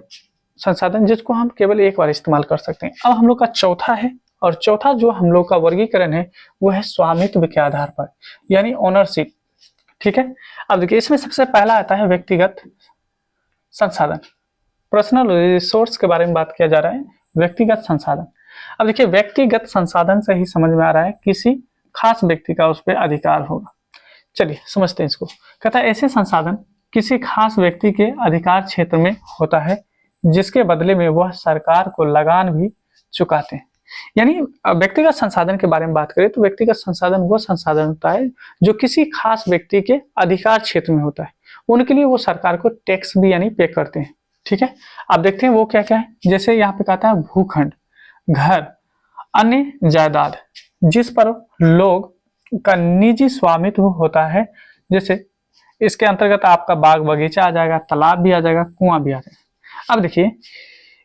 संसाधन जिसको हम केवल एक बार इस्तेमाल कर सकते हैं। अब हम लोग का चौथा है, और चौथा जो हम लोग का वर्गीकरण है वो है स्वामित्व के आधार पर, यानी ओनरशिप। ठीक है, अब देखिए इसमें सबसे पहला आता है व्यक्तिगत संसाधन। पर्सनल रिसोर्स के बारे में बात किया जा रहा है, व्यक्तिगत संसाधन। अब देखिए, व्यक्तिगत संसाधन से ही समझ में आ रहा है किसी खास व्यक्ति का उस पर अधिकार होगा। चलिए समझते हैं इसको। कहता है ऐसे संसाधन किसी खास व्यक्ति के अधिकार क्षेत्र में होता है, जिसके बदले में वह सरकार को लगान भी चुकाते हैं। यानी व्यक्तिगत संसाधन के बारे में बात करें तो व्यक्तिगत संसाधन वो संसाधन होता है जो किसी खास व्यक्ति के अधिकार क्षेत्र में होता है, उनके लिए वो सरकार को टैक्स भी यानी पे करते हैं। ठीक है, आप देखते हैं वो क्या क्या है। जैसे यहाँ पे कहता है भूखंड, घर, अन्य जायदाद जिस पर लोग का निजी स्वामित्व होता है, जैसे इसके अंतर्गत आपका बाग बगीचा आ जाएगा, तालाब भी आ जाएगा, कुआं भी आ जाएगा। अब देखिए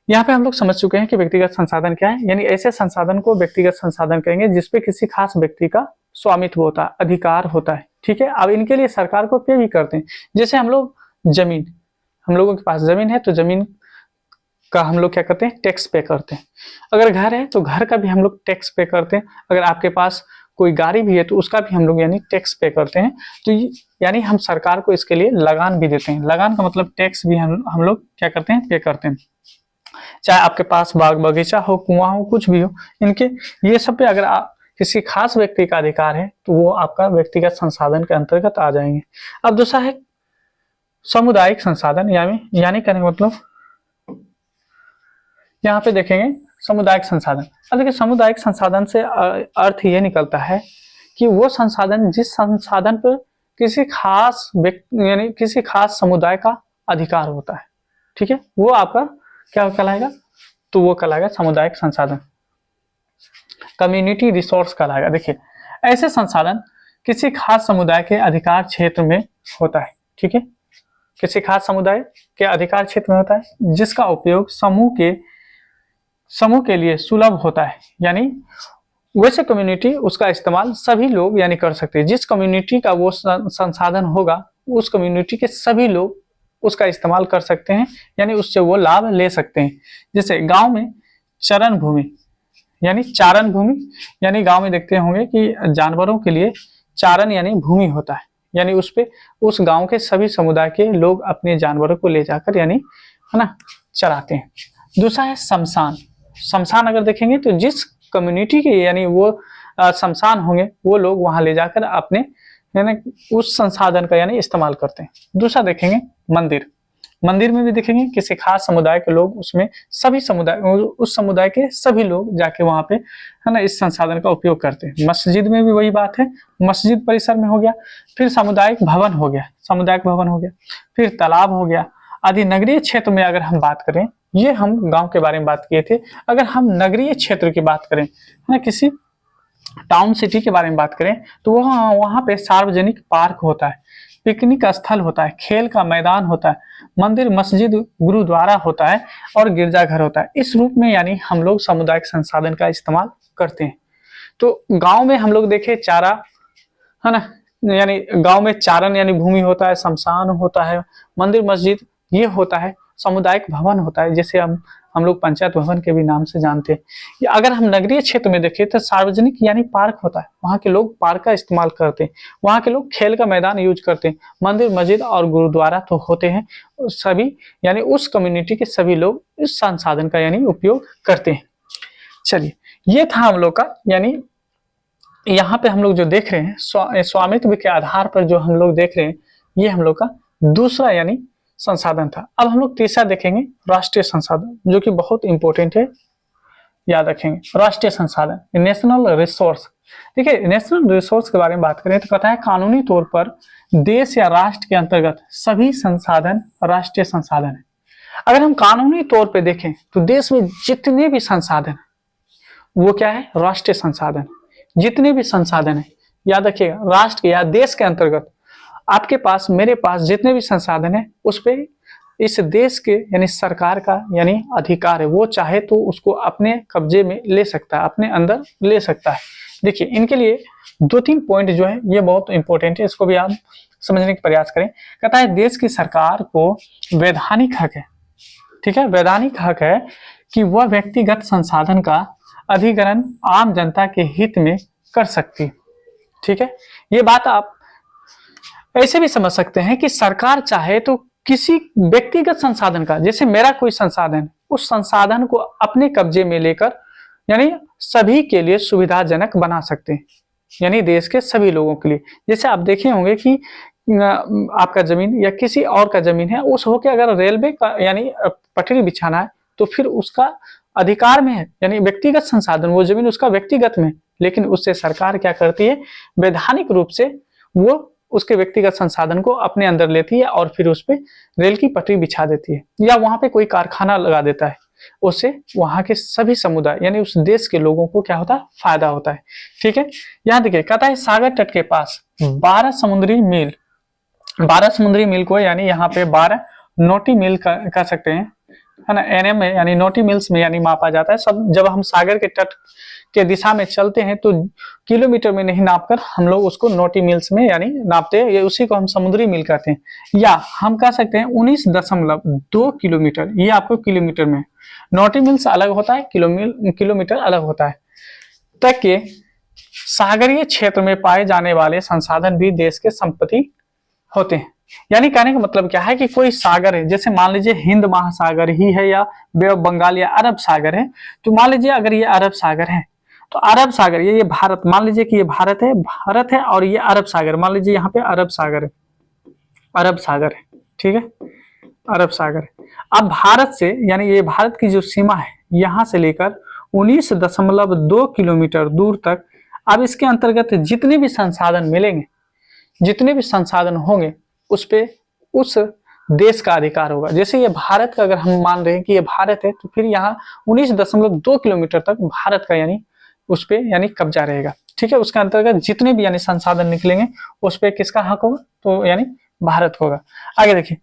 यहाँ पे हम लोग समझ चुके हैं कि व्यक्तिगत संसाधन क्या है, यानी ऐसे संसाधन को व्यक्तिगत संसाधन कहेंगे जिसपे किसी खास व्यक्ति का स्वामित्व होता है, अधिकार होता है। ठीक है, अब इनके लिए सरकार को पे भी करते हैं। जैसे हम लोग जमीन, हम लोगों के पास जमीन है तो जमीन का हम लोग क्या करते हैं, टैक्स पे करते हैं। अगर घर है तो घर का भी हम लोग टैक्स पे करते हैं। अगर आपके पास कोई गाड़ी भी है तो उसका भी हम लोग यानी टैक्स पे करते हैं। तो यानी हम सरकार को इसके लिए लगान भी देते हैं। लगान का मतलब टैक्स भी हम लोग क्या करते हैं, पे करते हैं। चाहे आपके पास बाग बगीचा हो, कुआं हो, कुछ भी हो, इनके ये सब पे अगर आप किसी खास व्यक्ति का अधिकार है तो वो आपका व्यक्तिगत संसाधन के अंतर्गत आ जाएंगे। अब दूसरा है सामुदायिक संसाधन, यानी कहने का मतलब यहाँ पे देखेंगे सामुदायिक संसाधन। अब देखिए सामुदायिक संसाधन से अर्थ ये निकलता है कि वो संसाधन जिस संसाधन पर किसी खास व्यक्ति यानी किसी खास समुदाय का अधिकार होता है। ठीक है, वो आपका क्या कहलाएगा, तो वो कहलाएगा सामुदायिक संसाधन, कम्युनिटी रिसोर्स कहलाएगा। देखिए ऐसे संसाधन किसी खास समुदाय के अधिकार क्षेत्र में होता है। ठीक है, किसी खास समुदाय के अधिकार क्षेत्र में होता है जिसका उपयोग समूह के लिए सुलभ होता है, यानी वैसे कम्युनिटी उसका इस्तेमाल सभी लोग यानी कर सकते हैं। जिस कम्युनिटी का वो संसाधन होगा उस कम्युनिटी के सभी लोग उसका इस्तेमाल कर सकते हैं, यानी उससे वो लाभ ले सकते हैं। जैसे गांव में चारण भूमि यानी गांव में देखते होंगे कि जानवरों के लिए चारण यानी भूमि होता है, यानी उस पे उस गांव के सभी समुदाय के लोग अपने जानवरों को ले जाकर यानी है ना चराते हैं। दूसरा है शमशान। शमशान अगर देखेंगे तो जिस कम्युनिटी के यानी वो शमशान होंगे वो लोग वहां ले जाकर अपने यानी उस संसाधन का यानी इस्तेमाल करते हैं। दूसरा देखेंगे मंदिर। मंदिर में भी देखेंगे किसी खास समुदाय के लोग उसमें सभी समुदाय उस समुदाय के सभी लोग जाके वहां पे है ना इस संसाधन का उपयोग करते हैं। मस्जिद में भी वही बात है, मस्जिद परिसर में हो गया, फिर सामुदायिक भवन हो गया, सामुदायिक भवन हो गया, फिर तालाब हो गया आदि। नगरीय क्षेत्र में अगर हम बात करें, ये हम गांव के बारे में बात किए थे, अगर हम नगरीय क्षेत्र की बात करें, है ना किसी टाउन सिटी के बारे में बात करें, तो वहां पे सार्वजनिक पार्क होता है, पिकनिक स्थल होता है, खेल का मैदान होता है, मंदिर मस्जिद गुरुद्वारा होता है और गिरजाघर होता है। इस रूप में यानी हम लोग सामुदायिक संसाधन का इस्तेमाल करते हैं। तो गांव में हम लोग देखे चारा, है ना, यानी गांव में चारण यानी भूमि होता है, शमशान होता है, मंदिर मस्जिद ये होता है, सामुदायिक भवन होता है, जैसे हम लोग पंचायत भवन के भी नाम से जानते हैं। अगर हम नगरीय क्षेत्र में देखें तो सार्वजनिक यानी पार्क होता है, वहाँ के लोग पार्क का इस्तेमाल करते हैं, वहाँ के लोग खेल का मैदान यूज करते हैं, मंदिर मस्जिद और गुरुद्वारा तो होते हैं, सभी यानी उस कम्युनिटी के सभी लोग इस संसाधन का यानी उपयोग करते हैं। चलिए, ये था हम लोग का, यानी यहाँ पे हम लोग जो देख रहे हैं स्वामित्व के आधार पर जो हम लोग देख रहे हैं, ये हम लोग का दूसरा यानी संसाधन था। अब हम लोग तीसरा देखेंगे, राष्ट्रीय संसाधन, जो कि बहुत इंपॉर्टेंट है, याद रखेंगे। राष्ट्रीय संसाधन, नेशनल रिसोर्स। देखिए, नेशनल रिसोर्स के बारे में बात करें तो कहता है कानूनी तौर पर देश या राष्ट्र के अंतर्गत सभी संसाधन राष्ट्रीय संसाधन है। अगर हम कानूनी तौर पर देखें तो देश में जितने भी संसाधन वो क्या है, राष्ट्रीय संसाधन। जितने भी संसाधन है, याद रखिएगा, राष्ट्र के या देश के अंतर्गत आपके पास मेरे पास जितने भी संसाधन है उस पे इस देश के यानी सरकार का यानी अधिकार है, वो चाहे तो उसको अपने कब्जे में ले सकता है, अपने अंदर ले सकता है। देखिए, इनके लिए 2-3 पॉइंट जो है ये बहुत इंपॉर्टेंट है, इसको भी आप समझने का प्रयास करें। कहता है देश की सरकार को वैधानिक हक है, ठीक है, वैधानिक हक है कि वह व्यक्तिगत संसाधन का अधिग्रहण आम जनता के हित में कर सकती, ठीक है। ये बात आप ऐसे भी समझ सकते हैं कि सरकार चाहे तो किसी व्यक्तिगत संसाधन का, जैसे मेरा कोई संसाधन, उस संसाधन को अपने कब्जे में लेकर यानी सभी के लिए सुविधाजनक बना सकते हैं, यानी देश के सभी लोगों के लिए। जैसे आप देखे होंगे कि आपका जमीन या किसी और का जमीन है, उस होके अगर रेलवे का यानी पटरी बिछाना है तो फिर उसका अधिकार में है, यानी व्यक्तिगत संसाधन, वो जमीन उसका व्यक्तिगत में, लेकिन उससे सरकार क्या करती है, वैधानिक रूप से वो उसके व्यक्तिगत संसाधन को अपने अंदर लेती है और फिर उस पर रेल की पटरी बिछा देती है, या वहां पे कोई कारखाना लगा देता है, उससे वहां के सभी समुदाय यानी उस देश के लोगों को क्या होता है, फायदा होता है, ठीक है। यहाँ देखिए, कहता है सागर तट के पास 12 समुद्री मील, 12 समुद्री मील को यानी यहाँ पे 12 नोटी मील कह सकते हैं, है ना, एनएम में यानी नोटी मील्स में यानी मापा जाता है। सब जब हम सागर के तट के दिशा में चलते हैं तो किलोमीटर में नहीं नापकर हम लोग उसको नोटी मील्स में यानी नापते हैं, ये उसी को हम समुद्री मील कहते हैं, या हम कह सकते हैं 19.2 किलोमीटर, ये आपको किलोमीटर में, नोटी मील्स अलग होता है, किलोमीटर अलग होता है, तक के सागरीय क्षेत्र में पाए जाने वाले संसाधन भी देश के संपत्ति होते हैं। यानी कहने का मतलब क्या है कि कोई सागर है, जैसे मान लीजिए हिंद महासागर ही है या बे ऑफ बंगाल या अरब सागर है, तो मान लीजिए अगर ये अरब सागर है तो अरब सागर ये भारत, मान लीजिए कि ये भारत है और ये अरब सागर, मान लीजिए यहाँ पे अरब सागर है, अरब सागर है, ठीक है, अरब सागर है। अब भारत से यानी ये भारत की जो सीमा है यहाँ से लेकर 19.2 किलोमीटर दूर तक, अब इसके अंतर्गत जितने भी संसाधन मिलेंगे, जितने भी संसाधन होंगे उस पे उस देश का अधिकार होगा। जैसे ये भारत का अगर हम मान रहे हैं कि ये भारत है, तो फिर यहाँ 19.2 किलोमीटर तक भारत का यानी उस पे यानी कब्जा रहेगा, ठीक है। उसके अंतर्गत जितने भी यानी संसाधन निकलेंगे उस पे किसका हक होगा, तो यानी भारत होगा। आगे देखिए,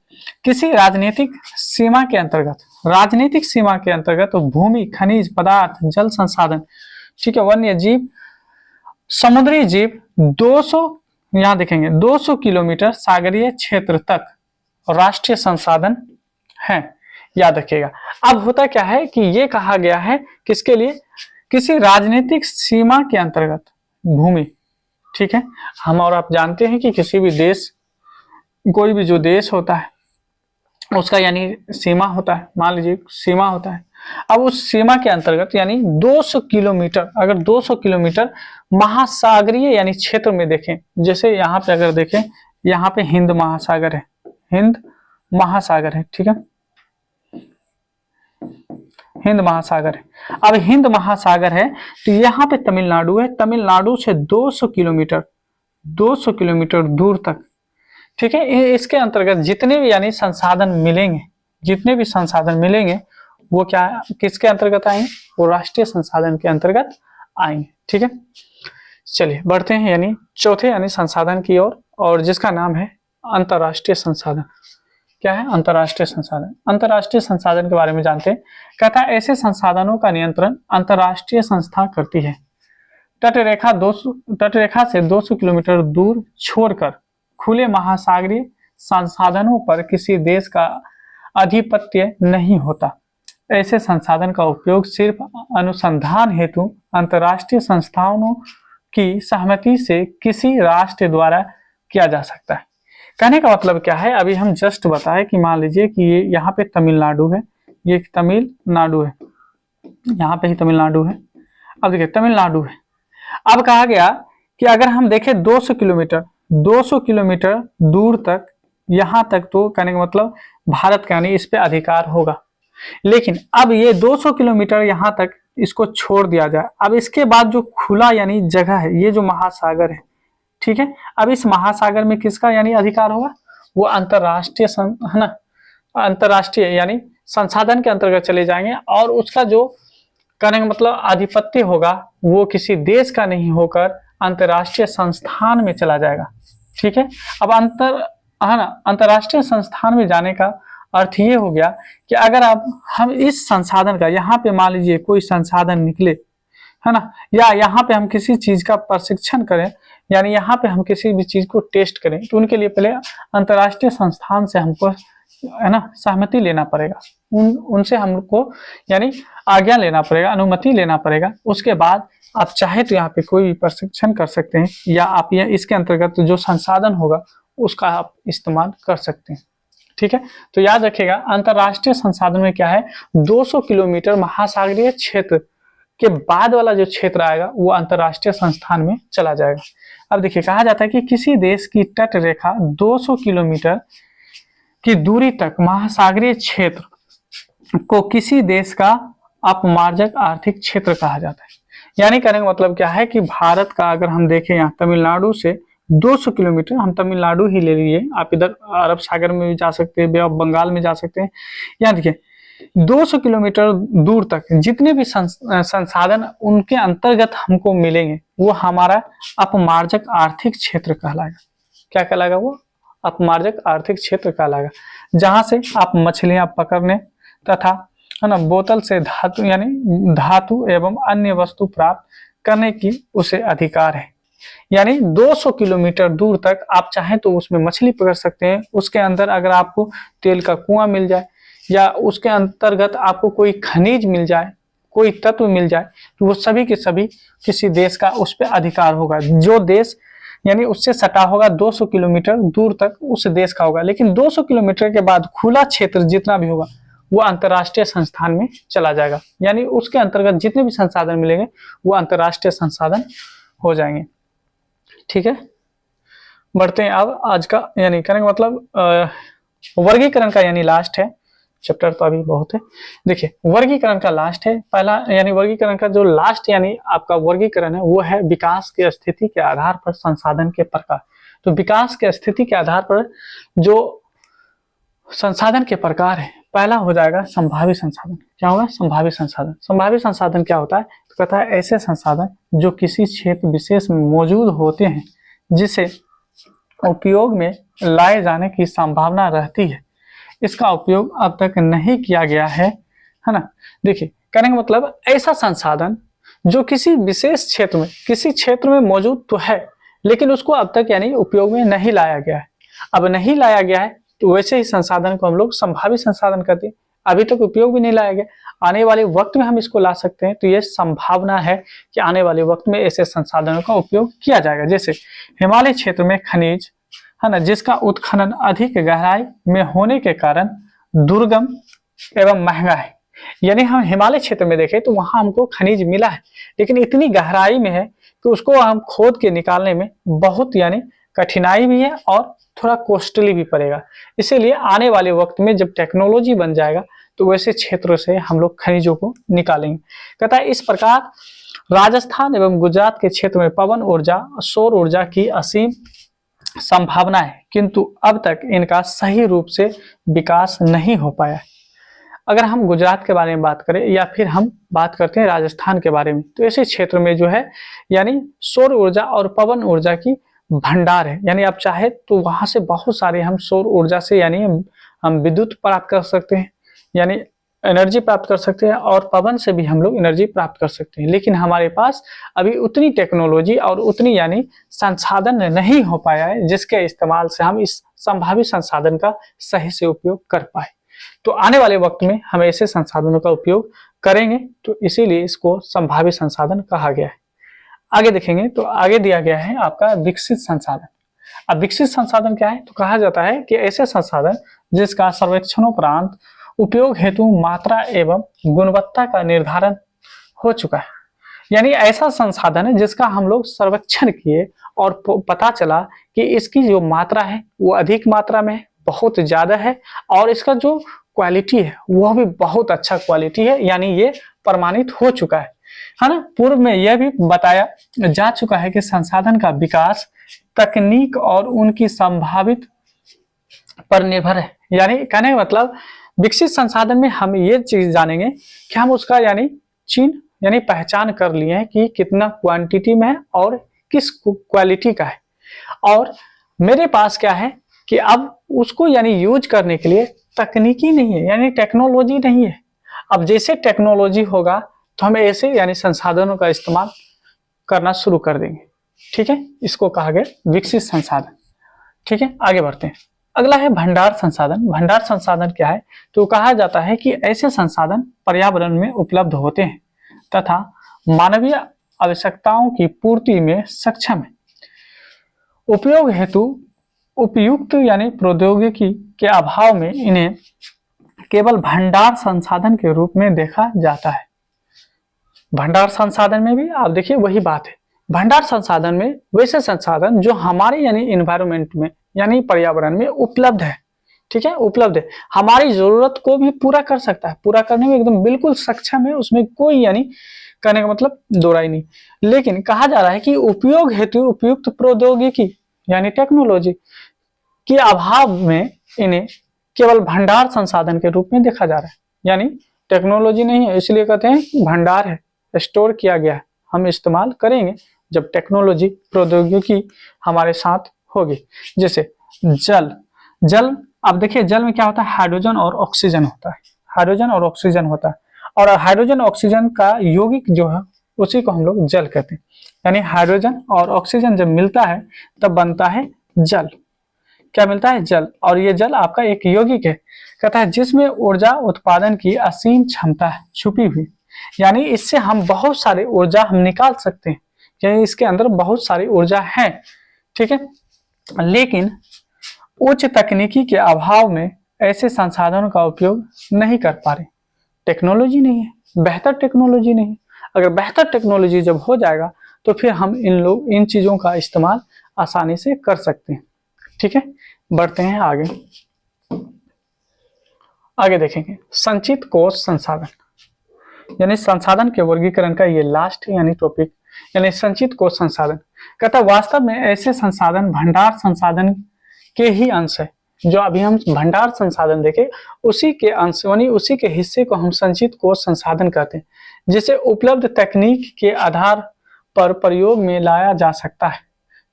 किसी राजनीतिक सीमा के अंतर्गत, राजनीतिक सीमा के अंतर्गत तो भूमि, खनिज पदार्थ, जल संसाधन, ठीक है, वन्य जीव, समुद्री जीव 200, यहाँ देखेंगे 200 किलोमीटर सागरीय क्षेत्र तक राष्ट्रीय संसाधन है, याद रखिएगा। अब होता क्या है कि ये कहा गया है किसके लिए, किसी राजनीतिक सीमा के अंतर्गत भूमि, ठीक है। हम और आप जानते हैं कि किसी भी देश, कोई भी जो देश होता है उसका यानी सीमा होता है, मान लीजिए सीमा होता है। अब उस सीमा के अंतर्गत यानी 200 किलोमीटर, अगर 200 किलोमीटर महासागरीय यानी क्षेत्र में देखें, जैसे यहाँ पे अगर देखें, यहाँ पे हिंद महासागर है, हिंद महासागर है, ठीक है, हिंद महासागर है। अब हिंद महासागर है तो यहाँ पे तमिलनाडु है, तमिलनाडु से 200 किलोमीटर दूर तक, ठीक है, इसके अंतर्गत जितने भी यानी संसाधन मिलेंगे, जितने भी संसाधन मिलेंगे वो क्या किसके अंतर्गत आएंगे, वो राष्ट्रीय संसाधन के अंतर्गत आएंगे, ठीक है। चलिए बढ़ते हैं यानी चौथे यानी संसाधन की ओर, और जिसका नाम है अंतर्राष्ट्रीय संसाधन। क्या है अंतर्राष्ट्रीय संसाधन? अंतर्राष्ट्रीय संसाधन के बारे में जानते हैं। कहता है ऐसे संसाधनों का नियंत्रण अंतर्राष्ट्रीय संस्था करती है। तटरेखा से 200 किलोमीटर दूर छोड़कर खुले महासागरीय संसाधनों पर किसी देश का आधिपत्य नहीं होता। ऐसे संसाधन का उपयोग सिर्फ अनुसंधान हेतु अंतर्राष्ट्रीय संस्थाओं की सहमति से किसी राष्ट्र द्वारा किया जा सकता है। कहने का मतलब क्या है, अभी हम जस्ट बताए कि मान लीजिए कि ये यहाँ पे तमिलनाडु है, ये तमिलनाडु है, यहाँ पे ही तमिलनाडु है। अब देखिए तमिलनाडु है, अब कहा गया कि अगर हम देखें 200 किलोमीटर दूर तक, यहाँ तक, तो कहने का मतलब भारत का यानी इस पे अधिकार होगा। लेकिन अब ये 200 किलोमीटर यहाँ तक इसको छोड़ दिया जाए, अब इसके बाद जो खुला यानी जगह है, ये जो महासागर है, ठीक है, अब इस महासागर में किसका यानी अधिकार होगा, वो अंतरराष्ट्रीय है ना, अंतरराष्ट्रीय यानी संसाधन के अंतर्गत चले जाएंगे, और उसका जो कहने का मतलब आधिपत्य होगा वो किसी देश का नहीं होकर अंतरराष्ट्रीय संस्थान में चला जाएगा, ठीक है। अब अंतरराष्ट्रीय संस्थान में जाने का अर्थ ये हो गया कि अगर आप हम इस संसाधन का, यहाँ पे मान लीजिए कोई संसाधन निकले, है ना, या यहाँ पे हम किसी चीज का प्रशिक्षण करें, यानी यहाँ पे हम किसी भी चीज को टेस्ट करें, तो उनके लिए पहले अंतर्राष्ट्रीय संस्थान से हमको, है ना, सहमति लेना पड़ेगा, उनसे हमको यानी आज्ञा लेना पड़ेगा, अनुमति लेना पड़ेगा। उसके बाद आप चाहे तो यहाँ पे कोई भी प्रशिक्षण कर सकते हैं, या आप ये इसके अंतर्गत जो संसाधन होगा उसका आप इस्तेमाल कर सकते हैं, ठीक है। तो याद रखिएगा अंतर्राष्ट्रीय संसाधन में क्या है, 200 किलोमीटर महासागरीय क्षेत्र के बाद वाला जो क्षेत्र आएगा वो अंतर्राष्ट्रीय संस्थान में चला जाएगा। अब देखिए कहा जाता है कि किसी देश की तट रेखा 200 किलोमीटर की दूरी तक महासागरीय क्षेत्र को किसी देश का अपमार्जक आर्थिक क्षेत्र कहा जाता है। यानी कहने का मतलब क्या है कि भारत का अगर हम देखें यहाँ तमिलनाडु से 200 किलोमीटर, हम तमिलनाडु ही ले लिए, आप इधर अरब सागर में भी जा सकते हैं, बे ऑफ बंगाल में जा सकते हैं। यहाँ देखिए 200 किलोमीटर दूर तक जितने भी संसाधन उनके अंतर्गत हमको मिलेंगे वो हमारा अपमार्जक आर्थिक क्षेत्र कहलाएगा। क्या कहलाएगा वो? अपमार्जक आर्थिक क्षेत्र कहलाएगा, जहां से आप मछलियां पकड़ने तथा, है ना, बोतल से धातु यानी धातु एवं अन्य वस्तु प्राप्त करने की उसे अधिकार है। यानी 200 किलोमीटर दूर तक आप चाहें तो उसमें मछली पकड़ सकते हैं। उसके अंदर अगर आपको तेल का कुआं मिल जाए, या उसके अंतर्गत आपको कोई खनिज मिल जाए, कोई तत्व मिल जाए, तो वो सभी के सभी किसी देश का उस पर अधिकार होगा। जो देश यानी उससे सटा होगा 200 किलोमीटर दूर तक उस देश का होगा। लेकिन 200 किलोमीटर के बाद खुला क्षेत्र जितना भी होगा वो अंतर्राष्ट्रीय संस्थान में चला जाएगा। यानी उसके अंतर्गत जितने भी संसाधन मिलेंगे वो अंतर्राष्ट्रीय संसाधन हो जाएंगे, ठीक है। बढ़ते हैं अब आज का यानी कहने का मतलब वर्गीकरण का यानी लास्ट है चैप्टर, तो अभी बहुत है। देखिए वर्गीकरण का लास्ट है, पहला यानी वर्गीकरण का जो लास्ट यानी आपका वर्गीकरण है वो है विकास की स्थिति के आधार पर संसाधन के प्रकार। तो विकास के स्थिति के आधार पर जो संसाधन के प्रकार है, पहला हो जाएगा संभावित संसाधन। क्या होगा? संभावित संसाधन। संभावित संसाधन क्या होता है? तो कहता है ऐसे संसाधन जो किसी क्षेत्र विशेष में मौजूद होते हैं, जिसे उपयोग में लाए जाने की संभावना रहती है, इसका उपयोग अब तक नहीं किया गया है ना। देखिए कहने का मतलब ऐसा संसाधन जो किसी विशेष क्षेत्र में, किसी क्षेत्र में मौजूद तो है लेकिन उसको अब तक यानी उपयोग में नहीं लाया गया है। अब नहीं लाया गया है तो वैसे ही संसाधन को हम लोग संभावित संसाधन कहते हैं। अभी तक उपयोग भी नहीं लाया गया, आने वाले वक्त में हम इसको ला सकते हैं, तो ये संभावना है कि आने वाले वक्त में ऐसे संसाधनों का उपयोग किया जाएगा। जैसे हिमालय क्षेत्र में खनिज, है ना, जिसका उत्खनन अधिक गहराई में होने के कारण दुर्गम एवं महंगा है। यानी हम हिमालय क्षेत्र में देखें तो वहां हमको खनिज मिला है, लेकिन इतनी गहराई में है कि उसको हम खोद के निकालने में बहुत यानी कठिनाई भी है और थोड़ा कॉस्टली भी पड़ेगा। इसीलिए आने वाले वक्त में जब टेक्नोलॉजी बन जाएगा तो वैसे क्षेत्रों से हम लोग खनिजों को निकालेंगे। कहता है इस प्रकार राजस्थान एवं गुजरात के क्षेत्र में पवन ऊर्जा, सौर ऊर्जा की असीम संभावना है, किंतु अब तक इनका सही रूप से विकास नहीं हो पाया। अगर हम गुजरात के बारे में बात करें या फिर हम बात करते हैं राजस्थान के बारे में, तो ऐसे क्षेत्र में जो है यानी सौर ऊर्जा और पवन ऊर्जा की भंडार है। यानी आप चाहे तो वहां से बहुत सारे हम सौर ऊर्जा से यानी हम विद्युत प्राप्त कर सकते हैं, यानी एनर्जी प्राप्त कर सकते हैं, और पवन से भी हम लोग एनर्जी प्राप्त कर सकते हैं। लेकिन हमारे पास अभी उतनी टेक्नोलॉजी और उतनी यानी संसाधन नहीं हो पाया है जिसके इस्तेमाल से हम इस संभावित संसाधन का सही से उपयोग कर पाए। तो आने वाले वक्त में हम ऐसे संसाधनों का उपयोग करेंगे, तो इसीलिए इसको संभावित संसाधन कहा गया है। आगे देखेंगे तो आगे दिया गया है आपका विकसित संसाधन। अब विकसित संसाधन क्या है, तो कहा जाता है कि ऐसे संसाधन जिसका सर्वेक्षणोपरांत उपयोग हेतु मात्रा एवं गुणवत्ता का निर्धारण हो चुका है। यानी ऐसा संसाधन है जिसका हम लोग सर्वेक्षण किए और पता चला कि इसकी जो मात्रा है वो अधिक मात्रा में है, बहुत ज्यादा है, और इसका जो क्वालिटी है वह भी बहुत अच्छा क्वालिटी है, यानी ये प्रमाणित हो चुका है ना। पूर्व में यह भी बताया जा चुका है कि संसाधन का विकास तकनीक और उनकी संभावित पर निर्भर है। यानी कहने का मतलब विकसित संसाधन में हम ये चीज जानेंगे कि हम उसका यानी चिन्ह यानी पहचान कर लिए हैं कि कितना क्वांटिटी में है और किस क्वालिटी का है, और मेरे पास क्या है कि अब उसको यानी यूज करने के लिए तकनीकी नहीं है, यानी टेक्नोलॉजी नहीं है। अब जैसे टेक्नोलॉजी होगा तो हम ऐसे यानी संसाधनों का इस्तेमाल करना शुरू कर देंगे। ठीक है, इसको कहा गया विकसित संसाधन। ठीक है, आगे बढ़ते हैं। अगला है भंडार संसाधन। भंडार संसाधन क्या है, तो कहा जाता है कि ऐसे संसाधन पर्यावरण में उपलब्ध होते हैं तथा मानवीय आवश्यकताओं की पूर्ति में सक्षम है। उपयोग हेतु उपयुक्त यानी प्रौद्योगिकी के अभाव में इन्हें केवल भंडार संसाधन के रूप में देखा जाता है। भंडार संसाधन में भी आप देखिए वही बात है। भंडार संसाधन में वैसे संसाधन जो हमारे यानी एनवायरमेंट में यानी पर्यावरण में उपलब्ध है। ठीक है, उपलब्ध है, हमारी जरूरत को भी पूरा कर सकता है, पूरा करने में एकदम बिल्कुल सक्षम है, उसमें कोई यानी कहने का मतलब दो राय नहीं। लेकिन कहा जा रहा है कि उपयोग हेतु उपयुक्त प्रौद्योगिकी यानी टेक्नोलॉजी के अभाव में इन्हें केवल भंडार संसाधन के रूप में देखा जा रहा है। यानी टेक्नोलॉजी नहीं है, इसलिए कहते हैं भंडार है, स्टोर किया गया है, हम इस्तेमाल करेंगे जब टेक्नोलॉजी प्रौद्योगिकी हमारे साथ होगी। जैसे जल अब देखिए जल में क्या होता है, हाइड्रोजन और ऑक्सीजन होता है, हाइड्रोजन और ऑक्सीजन होता है, और हाइड्रोजन ऑक्सीजन का यौगिक जो है उसी को हम लोग जल कहते हैं। यानी हाइड्रोजन और ऑक्सीजन जब मिलता है तब बनता है जल। क्या मिलता है, जल, और ये जल आपका एक यौगिक है, कहता है जिसमें ऊर्जा उत्पादन की असीम क्षमता है छुपी हुई। यानी इससे हम बहुत सारी ऊर्जा हम निकाल सकते हैं, यानी इसके अंदर बहुत सारी ऊर्जा है। ठीक है, लेकिन उच्च तकनीकी के अभाव में ऐसे संसाधनों का उपयोग नहीं कर पा रहे। टेक्नोलॉजी नहीं है, बेहतर टेक्नोलॉजी नहीं है। अगर बेहतर टेक्नोलॉजी जब हो जाएगा तो फिर हम इन चीजों का इस्तेमाल आसानी से कर सकते हैं। ठीक है, बढ़ते हैं आगे। आगे देखेंगे संचित कोष संसाधन, यानी संसाधन के वर्गीकरण का ये लास्ट यानी टॉपिक, यानी संचित कोष संसाधन। कहता है वास्तव में ऐसे संसाधन भंडार संसाधन के ही अंश है। जो अभी हम भंडार संसाधन देखे उसी के अंश यानी उसी के हिस्से को हम संचित कोष संसाधन कहते हैं, जिसे उपलब्ध तकनीक के आधार पर प्रयोग में लाया जा सकता है।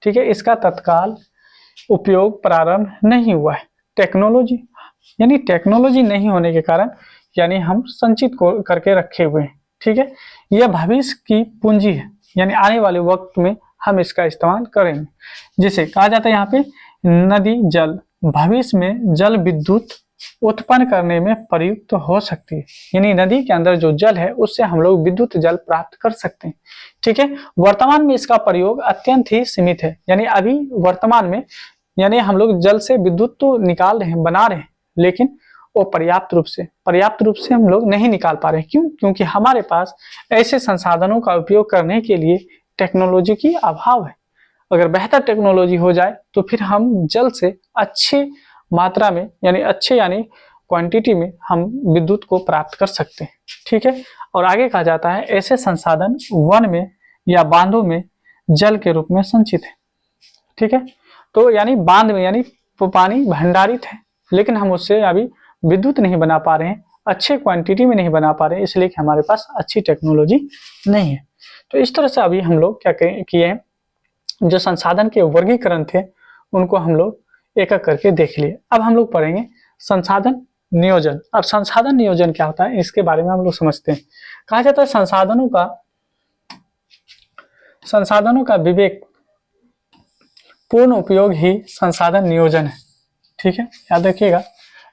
ठीक है, इसका तत्काल उपयोग प्रारंभ नहीं हुआ है। टेक्नोलॉजी यानी टेक्नोलॉजी नहीं होने के कारण यानी हम संचित को करके रखे हुए हैं। ठीक है, यह भविष्य की पूंजी है, यानी आने वाले वक्त में हम इसका इस्तेमाल करेंगे। जैसे कहा जाता है यहाँ पे नदी जल भविष्य में जल विद्युत उत्पन्न करने में प्रयुक्त हो सकती है, यानी नदी के अंदर जो जल है उससे हम लोग विद्युत जल प्राप्त कर सकते हैं। ठीक है, वर्तमान में इसका प्रयोग अत्यंत ही सीमित है, यानी अभी वर्तमान में यानी हम लोग जल से विद्युत तो निकाल रहे हैं, बना रहे हैं, लेकिन वो पर्याप्त रूप से हम लोग नहीं निकाल पा रहे। क्यों? क्योंकि हमारे पास ऐसे संसाधनों का उपयोग करने के लिए टेक्नोलॉजी की अभाव है। अगर बेहतर टेक्नोलॉजी हो जाए तो फिर हम जल्द से अच्छी मात्रा में यानी क्वांटिटी में हम विद्युत को प्राप्त कर सकते हैं। ठीक है, और आगे कहा जाता है ऐसे संसाधन वन में या बांधों में जल के रूप में संचित है। ठीक है, तो यानी बांध में यानी पानी भंडारित है, लेकिन हम उससे अभी विद्युत नहीं बना पा रहे हैं, अच्छे क्वांटिटी में नहीं बना पा रहे हैं, इसलिए कि हमारे पास अच्छी टेक्नोलॉजी नहीं है। तो इस तरह से अभी हम लोग क्या किए हैं, जो संसाधन के वर्गीकरण थे उनको हम लोग एक एक करके देख लिए। अब हम लोग पढ़ेंगे संसाधन नियोजन। अब संसाधन नियोजन क्या होता है इसके बारे में हम लोग समझते हैं। कहा जाता है संसाधनों का विवेक पूर्ण उपयोग ही संसाधन नियोजन है। ठीक है, याद रखिएगा,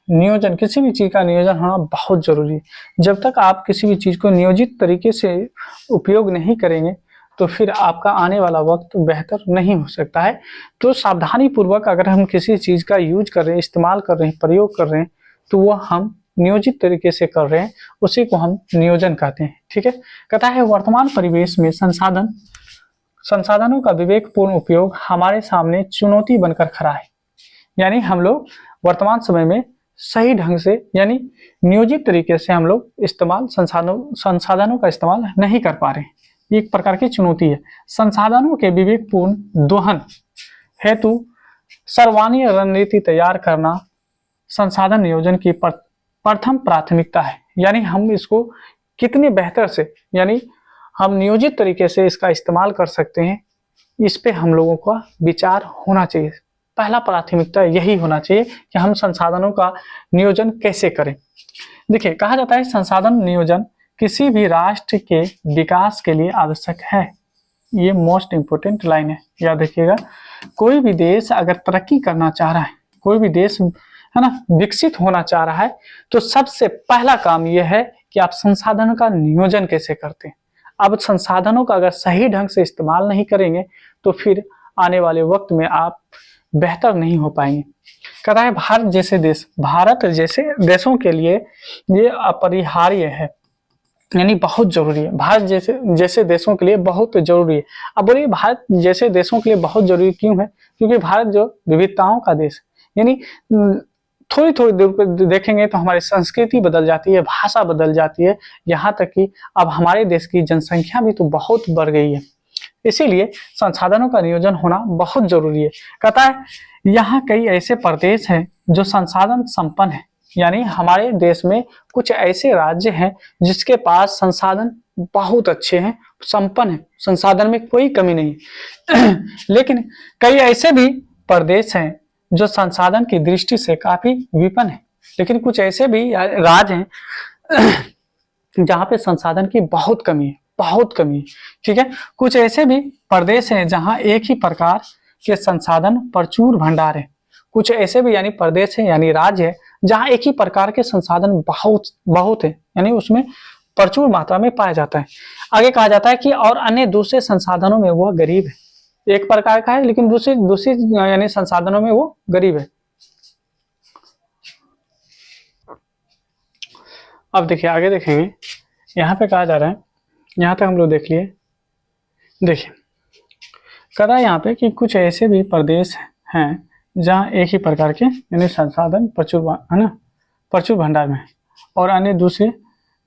नियोजन, किसी भी चीज का नियोजन होना बहुत जरूरी है। जब तक आप किसी भी चीज को नियोजित तरीके से उपयोग नहीं करेंगे तो फिर आपका आने वाला वक्त बेहतर नहीं हो सकता है। तो सावधानी पूर्वक अगर हम किसी चीज का यूज कर रहे हैं, इस्तेमाल कर रहे हैं, प्रयोग कर रहे हैं, तो वह हम नियोजित तरीके से कर रहे हैं, उसी को हम नियोजन कहते हैं। ठीक है, कहता है वर्तमान परिवेश में संसाधनों का विवेकपूर्ण उपयोग हमारे सामने चुनौती बनकर खड़ा है। यानी हम लोग वर्तमान समय में सही ढंग से यानी नियोजित तरीके से हम लोग संसाधनों का इस्तेमाल नहीं कर पा रहे हैं। ये एक प्रकार की चुनौती है। संसाधनों के विवेकपूर्ण दोहन हेतु सर्वमान्य रणनीति तैयार करना संसाधन नियोजन की प्रथम प्राथमिकता है। यानी हम इसको कितने बेहतर से यानी हम नियोजित तरीके से इसका इस्तेमाल कर सकते हैं, इस पे हम लोगों का विचार होना चाहिए। पहला प्राथमिकता यही होना चाहिए कि हम संसाधनों का नियोजन कैसे करें। देखिए, कहा जाता है संसाधन नियोजन किसी भी राष्ट्र के विकास के लिए आवश्यक है। ये मोस्ट इंपोर्टेंट लाइन है, याद रखिएगा। कोई भी देश अगर तरक्की करना चाह रहा है, कोई भी देश है ना विकसित होना चाह रहा है, तो सबसे पहला काम यह है कि आप संसाधनों का नियोजन कैसे करते हैं। अब संसाधनों का अगर सही ढंग से इस्तेमाल नहीं करेंगे तो फिर आने वाले वक्त में आप बेहतर नहीं हो पाएंगे। कहता है भारत जैसे देशों के लिए ये अपरिहार्य है, यानी बहुत जरूरी है। भारत जैसे देशों के लिए बहुत जरूरी है। अब बोलिए भारत जैसे देशों के लिए बहुत जरूरी क्यों है? क्योंकि भारत जो विविधताओं का देश, यानी थोड़ी थोड़ी दूर पर देखेंगे तो हमारी संस्कृति बदल जाती है, भाषा बदल जाती है, यहाँ तक कि अब हमारे देश की जनसंख्या भी तो बहुत बढ़ गई है। इसीलिए संसाधनों का नियोजन होना बहुत जरूरी है। कहता है यहाँ कई ऐसे प्रदेश हैं जो संसाधन संपन्न है, यानी हमारे देश में कुछ ऐसे राज्य हैं जिसके पास संसाधन बहुत अच्छे हैं, संपन्न है, संसाधन में कोई कमी नहीं। लेकिन कई ऐसे भी प्रदेश हैं जो संसाधन की दृष्टि से काफी विपन्न है। लेकिन कुछ ऐसे भी राज्य हैं जहाँ पे संसाधन की बहुत कमी है। ठीक है, कुछ ऐसे भी प्रदेश हैं जहाँ एक ही प्रकार के संसाधन प्रचुर भंडार है। कुछ ऐसे भी यानी प्रदेश है यानी राज्य है जहाँ एक ही प्रकार के संसाधन बहुत है, यानी उसमें प्रचुर मात्रा में पाया जाता है। आगे कहा जाता है कि और अन्य दूसरे संसाधनों में वह गरीब है। एक प्रकार का है लेकिन दूसरी यानी संसाधनों में वो गरीब है। अब देखिए, आगे देखेंगे, यहाँ पे कहा जा रहा है, यहाँ तक हम लोग देख लिए। देखिए, कह रहा है यहाँ पे कि कुछ ऐसे भी प्रदेश हैं जहाँ एक ही प्रकार के यानी संसाधन प्रचुर भंडार में है और अन्य दूसरे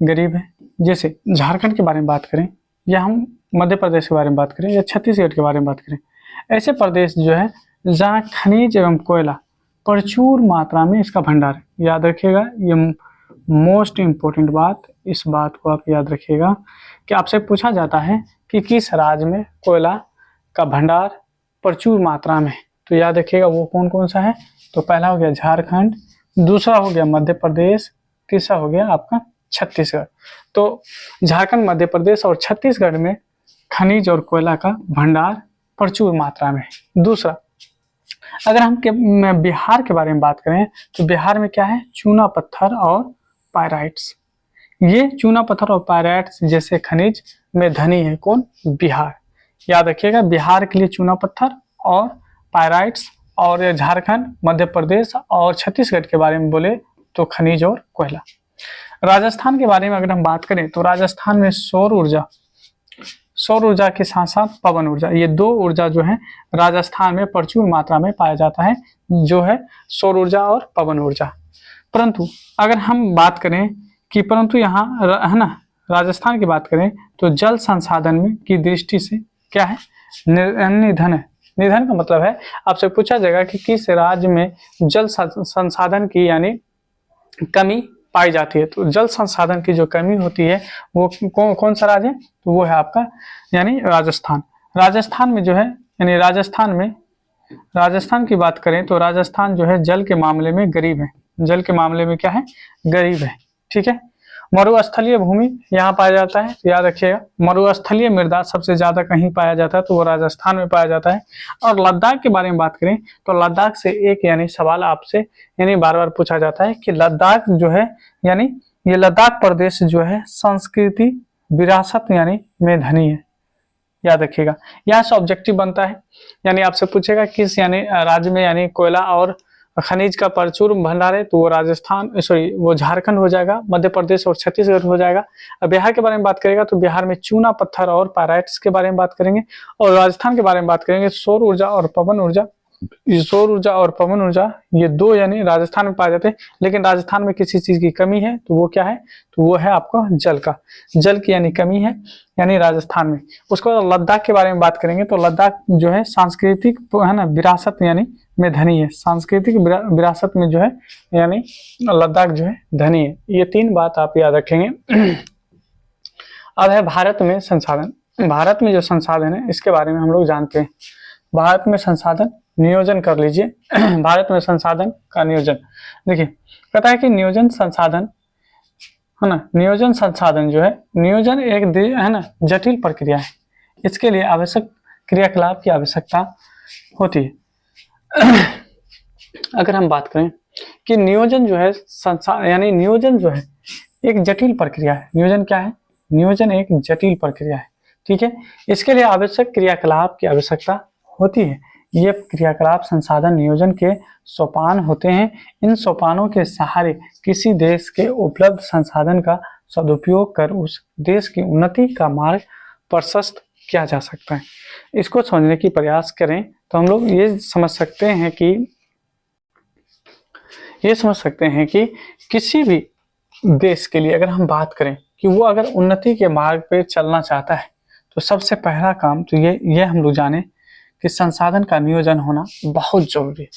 गरीब है। जैसे झारखंड के बारे में बात करें, या हम मध्य प्रदेश के बारे में बात करें, या छत्तीसगढ़ के बारे में बात करें, ऐसे प्रदेश जो है जहाँ खनिज एवं कोयला प्रचुर मात्रा में इसका भंडार है। याद रखिएगा, ये मोस्ट इम्पोर्टेंट बात, इस बात को आप याद रखिएगा कि आपसे पूछा जाता है कि किस राज्य में कोयला का भंडार प्रचुर मात्रा में, तो याद रखिएगा वो कौन कौन सा है। तो पहला हो गया झारखंड, दूसरा हो गया मध्य प्रदेश, तीसरा हो गया आपका छत्तीसगढ़। तो झारखंड, मध्य प्रदेश और छत्तीसगढ़ में खनिज और कोयला का भंडार प्रचुर मात्रा में है। दूसरा, अगर हम बिहार के बारे में बात करें तो बिहार में क्या है, चूना पत्थर और पायराइट्स। ये चूना पत्थर और पायराइट्स जैसे खनिज में धनी है कौन, बिहार। याद रखिएगा, बिहार के लिए चूना पत्थर और पायराइट्स, और झारखंड, मध्य प्रदेश और छत्तीसगढ़ के बारे में बोले तो खनिज और कोयला। राजस्थान के बारे में अगर हम बात करें तो राजस्थान में सौर ऊर्जा के साथ साथ पवन ऊर्जा, ये दो ऊर्जा जो है राजस्थान में प्रचुर मात्रा में पाया जाता है, जो है सौर ऊर्जा और पवन ऊर्जा। परंतु अगर हम बात करें कि परंतु यहाँ है ना राजस्थान की बात करें तो जल संसाधन में की दृष्टि से क्या है, निधन है। निधन का मतलब है आपसे पूछा जाएगा कि किस राज्य में जल संसाधन की यानी कमी पाई जाती है, तो जल संसाधन की जो कमी होती है वो कौन सा राज्य है, तो वो है आपका यानी राजस्थान। राजस्थान में जो है यानी राजस्थान की बात करें तो राजस्थान जो है जल के मामले में गरीब है, जल के मामले में क्या है, गरीब है। ठीक है, मरुस्थलीय भूमि यहाँ पाया जाता है, याद रखिएगा। मरुस्थलीय मृदा सबसे ज्यादा कहीं पाया जाता है तो वो राजस्थान में पाया जाता है। और लद्दाख के बारे में बात करें तो लद्दाख से एक यानी सवाल आपसे यानी बार बार पूछा जाता है कि लद्दाख जो है यानी ये लद्दाख प्रदेश जो है संस्कृति विरासत यानी में धनी है, याद रखिएगा। यहाँ से ऑब्जेक्टिव बनता है यानी आपसे पूछेगा किस यानी राज्य में यानी कोयला और खनिज का प्रचुर भंडार है, तो वो राजस्थान वो झारखंड हो जाएगा, मध्य प्रदेश और छत्तीसगढ़ हो जाएगा। अब बिहार के बारे में बात करेगा तो बिहार में चूना पत्थर और पाराइट्स के बारे में बात करेंगे। और राजस्थान के बारे में बात करेंगे सौर ऊर्जा और पवन ऊर्जा। सौर ऊर्जा और पवन ऊर्जा ये दो यानी राजस्थान में पाए जाते हैं, लेकिन राजस्थान में किसी चीज की कमी है तो वो क्या है, तो वो है आपका जल का, जल की यानी कमी है यानी राजस्थान में। उसके बाद लद्दाख के बारे में बात करेंगे तो लद्दाख जो है सांस्कृतिक है ना विरासत यानी में धनी है, सांस्कृतिक विरासत में जो है यानी लद्दाख जो है धनी है। ये तीन बात आप याद रखेंगे। अब है भारत में संसाधन। भारत में जो संसाधन है इसके बारे में हम लोग जानते हैं। भारत में संसाधन नियोजन कर लीजिए। भारत में संसाधन का नियोजन देखिए, कहता है कि नियोजन संसाधन है ना, नियोजन संसाधन जो है, नियोजन एक है ना जटिल प्रक्रिया है, इसके लिए आवश्यक क्रियाकलाप की आवश्यकता होती है। अगर हम बात करें कि नियोजन जो है यानी नियोजन जो है एक जटिल प्रक्रिया है। नियोजन क्या है, नियोजन एक जटिल प्रक्रिया है। ठीक है, इसके लिए आवश्यक क्रियाकलाप की आवश्यकता होती है। ये क्रियाकलाप संसाधन नियोजन के सोपान होते हैं। इन सोपानों के सहारे किसी देश के उपलब्ध संसाधन का सदुपयोग कर उस देश की उन्नति का मार्ग प्रशस्त किया जा सकता है। इसको समझने की प्रयास करें तो हम लोग ये समझ सकते हैं कि किसी भी देश के लिए अगर हम बात करें कि वो अगर उन्नति के मार्ग पे चलना चाहता है तो सबसे पहला काम तो ये हम लोग जाने कि संसाधन का नियोजन होना बहुत जरूरी है।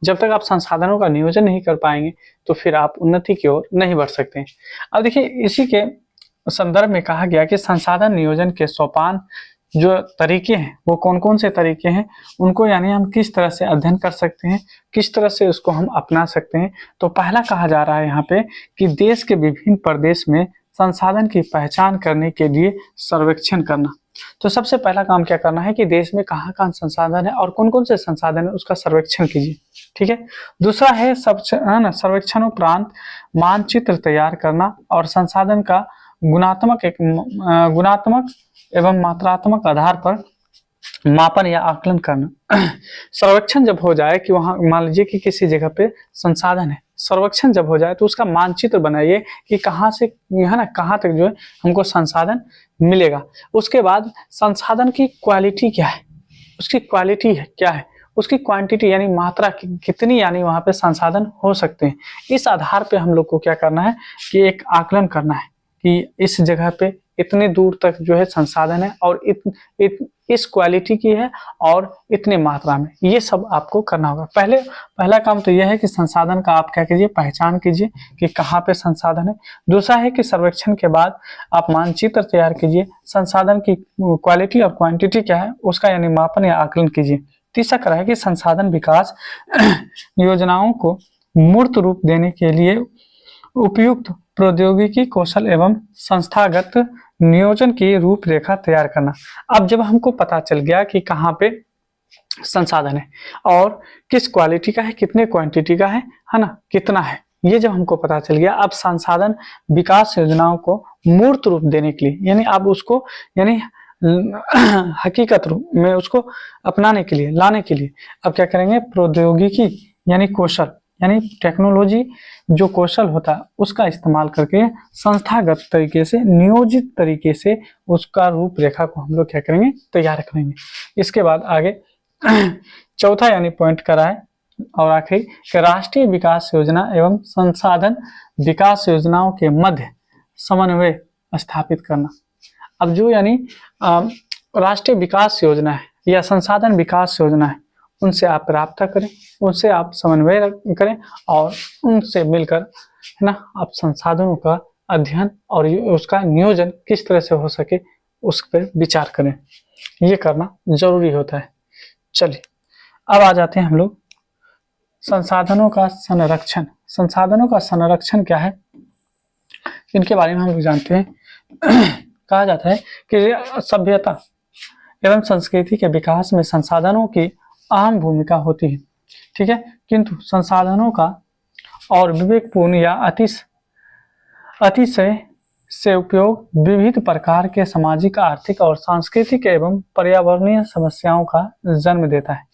जब तक आप संसाधनों का नियोजन नहीं कर पाएंगे तो फिर आप उन्नति की ओर नहीं बढ़ सकते हैं। अब देखिए, इसी के संदर्भ में कहा गया कि संसाधन नियोजन के सोपान जो तरीके हैं वो कौन कौन से तरीके हैं, उनको यानी हम किस तरह से अध्ययन कर सकते हैं, किस तरह से उसको हम अपना सकते हैं। तो पहला कहा जा रहा है यहाँ पे कि देश के विभिन्न प्रदेश में संसाधन की पहचान करने के लिए सर्वेक्षण करना। तो सबसे पहला काम क्या करना है कि देश में कहाँ कहाँ संसाधन है और कौन कौन से संसाधन है उसका सर्वेक्षण कीजिए। ठीक है, दूसरा है सर्वेक्षण उपरांत मानचित्र तैयार करना और संसाधन का गुणात्मक एवं मात्रात्मक आधार पर मापन या आकलन करना। सर्वेक्षण जब हो जाए कि वहां मान लीजिए कि किसी जगह पे संसाधन है, सर्वेक्षण जब हो जाए तो उसका मानचित्र बनाइए कि कहाँ से है ना कहाँ तक जो है हमको संसाधन मिलेगा। उसके बाद संसाधन की क्वालिटी क्या है, उसकी क्वालिटी है क्या है, उसकी क्वांटिटी यानी मात्रा कितनी यानी वहां पे संसाधन हो सकते हैं। इस आधार पे हम लोग को क्या करना है कि एक आकलन करना है कि इस जगह पे इतने दूर तक जो है संसाधन है और इस क्वालिटी की है और इतने मात्रा में, ये सब आपको करना होगा। पहला काम तो यह है कि संसाधन का आप क्या कीजिए, पहचान कीजिए कि कहाँ पे संसाधन है। दूसरा है कि सर्वेक्षण के बाद आप मानचित्र तैयार कीजिए, संसाधन की क्वालिटी और क्वांटिटी क्या है उसका यानी मापन या आकलन कीजिए। तीसरा करा है कि संसाधन विकास योजनाओं को मूर्त रूप देने के लिए उपयुक्त प्रौद्योगिकी कौशल एवं संस्थागत नियोजन की रूपरेखा तैयार करना। अब जब हमको पता चल गया कि कहाँ पे संसाधन है और किस क्वालिटी का है, कितने क्वांटिटी का है ना, कितना है, ये जब हमको पता चल गया, अब संसाधन विकास योजनाओं को मूर्त रूप देने के लिए यानी अब उसको यानी हकीकत रूप में उसको अपनाने के लिए, लाने के लिए अब क्या करेंगे, प्रौद्योगिकी यानी कौशल यानी टेक्नोलॉजी जो कौशल होता है उसका इस्तेमाल करके संस्थागत तरीके से, नियोजित तरीके से उसका रूपरेखा को हम लोग क्या करेंगे, तैयार करेंगे। इसके बाद आगे चौथा यानी पॉइंट करा है और आखिरी कि राष्ट्रीय विकास योजना एवं संसाधन विकास योजनाओं के मध्य समन्वय स्थापित करना। अब जो यानी राष्ट्रीय विकास योजना है या संसाधन विकास योजना है, उनसे आप राब्ता करें, उनसे आप समन्वय करें और उनसे मिलकर, है ना, आप संसाधनों का अध्ययन और उसका नियोजन किस तरह से हो सके उस पर विचार करें। ये करना जरूरी होता है। चलिए अब आ जाते हैं हम लोग संसाधनों का संरक्षण। संसाधनों का संरक्षण क्या है, इनके बारे में हम लोग जानते हैं। कहा जाता है कि सभ्यता एवं संस्कृति के विकास में संसाधनों की अहम भूमिका होती है, ठीक है, किंतु संसाधनों का और विवेकपूर्ण या अतिशय से उपयोग विविध प्रकार के सामाजिक, आर्थिक और सांस्कृतिक एवं पर्यावरणीय समस्याओं का जन्म देता है।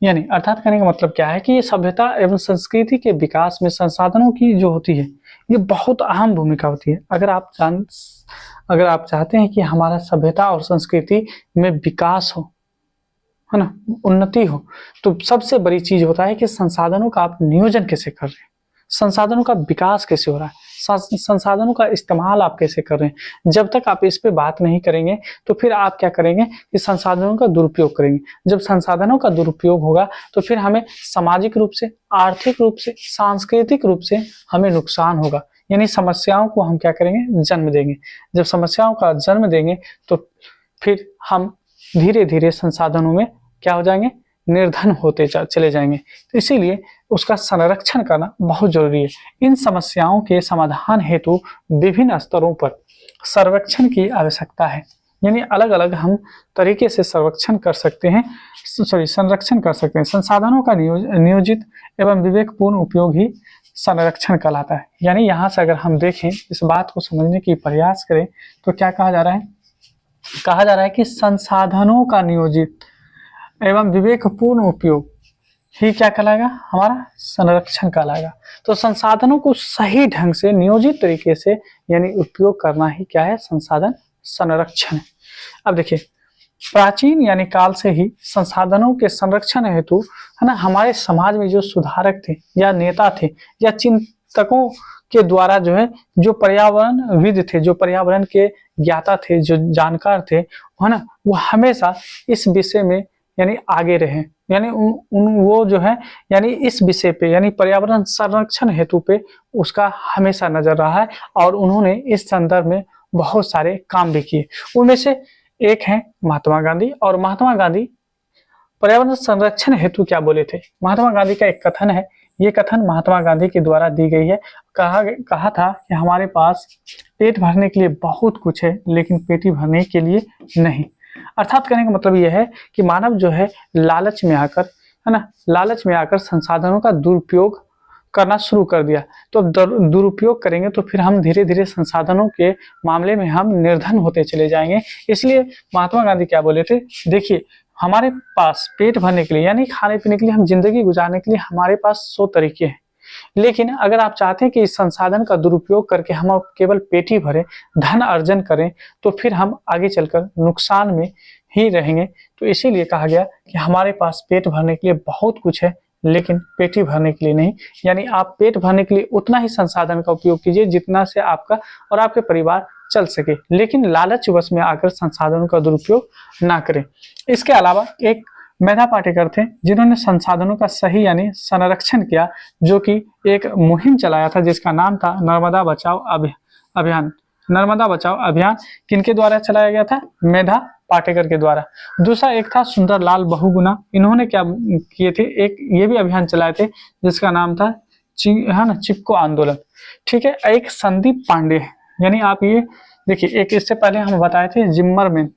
यानी अर्थात कहने का मतलब क्या है कि ये सभ्यता एवं संस्कृति के विकास में संसाधनों की जो होती है ये बहुत अहम भूमिका होती है। अगर आप चाहते हैं कि हमारा सभ्यता और संस्कृति में विकास हो, है ना, उन्नति हो, तो सबसे बड़ी चीज होता है कि संसाधनों का आप नियोजन कैसे कर रहे हैं, संसाधनों का विकास कैसे हो रहा है, संसाधनों का इस्तेमाल आप कैसे कर रहे हैं। जब तक आप इस पे बात नहीं करेंगे तो फिर आप क्या करेंगे कि संसाधनों का दुरुपयोग करेंगे। जब संसाधनों का दुरुपयोग होगा तो फिर हमें सामाजिक रूप से, आर्थिक रूप से, सांस्कृतिक रूप से हमें नुकसान होगा, यानी समस्याओं को हम क्या करेंगे, जन्म देंगे। जब समस्याओं का जन्म देंगे तो फिर हम धीरे धीरे संसाधनों में क्या हो जाएंगे, निर्धन होते चले जाएंगे। तो इसीलिए उसका संरक्षण करना बहुत जरूरी है। इन समस्याओं के समाधान हेतु विभिन्न स्तरों पर सर्वेक्षण की आवश्यकता है, यानी अलग अलग हम तरीके से संरक्षण कर सकते हैं, संरक्षण कर सकते हैं। संसाधनों का नियोजित एवं विवेकपूर्ण उपयोग ही संरक्षण कहलाता है। यानी यहाँ से अगर हम देखें, इस बात को समझने की प्रयास करें तो क्या कहा जा रहा है, कहा जा रहा है कि संसाधनों का नियोजित एवं विवेकपूर्ण उपयोग ही क्या कहलाएगा, हमारा संरक्षण कहलाएगा। तो संसाधनों को सही ढंग से नियोजित तरीके से यानी उपयोग करना ही क्या है, संसाधन संरक्षण है। अब देखिए प्राचीन यानी काल से ही संसाधनों के संरक्षण हेतु, है ना, हमारे समाज में जो सुधारक थे या नेता थे या चिंतकों के द्वारा जो है, जो पर्यावरणविद थे, जो पर्यावरण के ज्ञाता थे, जो जानकार थे, है ना, वो हमेशा इस विषय में यानी आगे रहे, यानी वो जो है यानी इस विषय पे यानी पर्यावरण संरक्षण हेतु पे उसका हमेशा नजर रहा है और उन्होंने इस संदर्भ में बहुत सारे काम भी किए। उनमें से एक है महात्मा गांधी। और महात्मा गांधी पर्यावरण संरक्षण हेतु क्या बोले थे, महात्मा गांधी का एक कथन है, ये कथन महात्मा गांधी के द्वारा दी गई है। कहा था कि हमारे पास पेट भरने के लिए बहुत कुछ है लेकिन पेटी भरने के लिए नहीं। अर्थात कहने का मतलब यह है कि मानव जो है लालच में आकर, है ना, लालच में आकर संसाधनों का दुरुपयोग करना शुरू कर दिया। तो दुरुपयोग करेंगे तो फिर हम धीरे धीरे संसाधनों के मामले में हम निर्धन होते चले जाएंगे। इसलिए महात्मा गांधी क्या बोले थे, देखिए हमारे पास पेट भरने के लिए यानी खाने पीने के लिए, हम जिंदगी गुजारने के लिए हमारे पास 100 तरीके हैं, लेकिन अगर आप चाहते हैं कि इस संसाधन का दुरुपयोग करके हम केवल पेट ही भरें, धन अर्जन करें, तो फिर हम आगे चलकर नुकसान में ही रहेंगे। तो इसीलिए कहा गया कि हमारे पास पेट भरने के लिए बहुत कुछ है लेकिन पेट ही भरने के लिए नहीं। यानी आप पेट भरने के लिए उतना ही संसाधन का उपयोग कीजिए जितना से आपका और आपके परिवार चल सके, लेकिन लालच वश में आकर संसाधनों का दुरुपयोग ना करें। इसके अलावा एक मेधा पाटेकर थे जिन्होंने संसाधनों का सही यानी संरक्षण किया, जो कि एक मुहिम चलाया था जिसका नाम था नर्मदा बचाओ अभियान। नर्मदा बचाओ अभियान किनके द्वारा चलाया गया था, मेधा पाटेकर के द्वारा। दूसरा एक था सुंदरलाल बहुगुणा, इन्होंने क्या किए थे, एक ये भी अभियान चलाए थे जिसका नाम था है ना, चिपको आंदोलन। ठीक है, एक संदीप पांडे, यानी आप ये देखिए, एक इससे पहले हम बताए थे जिम्मरमैन,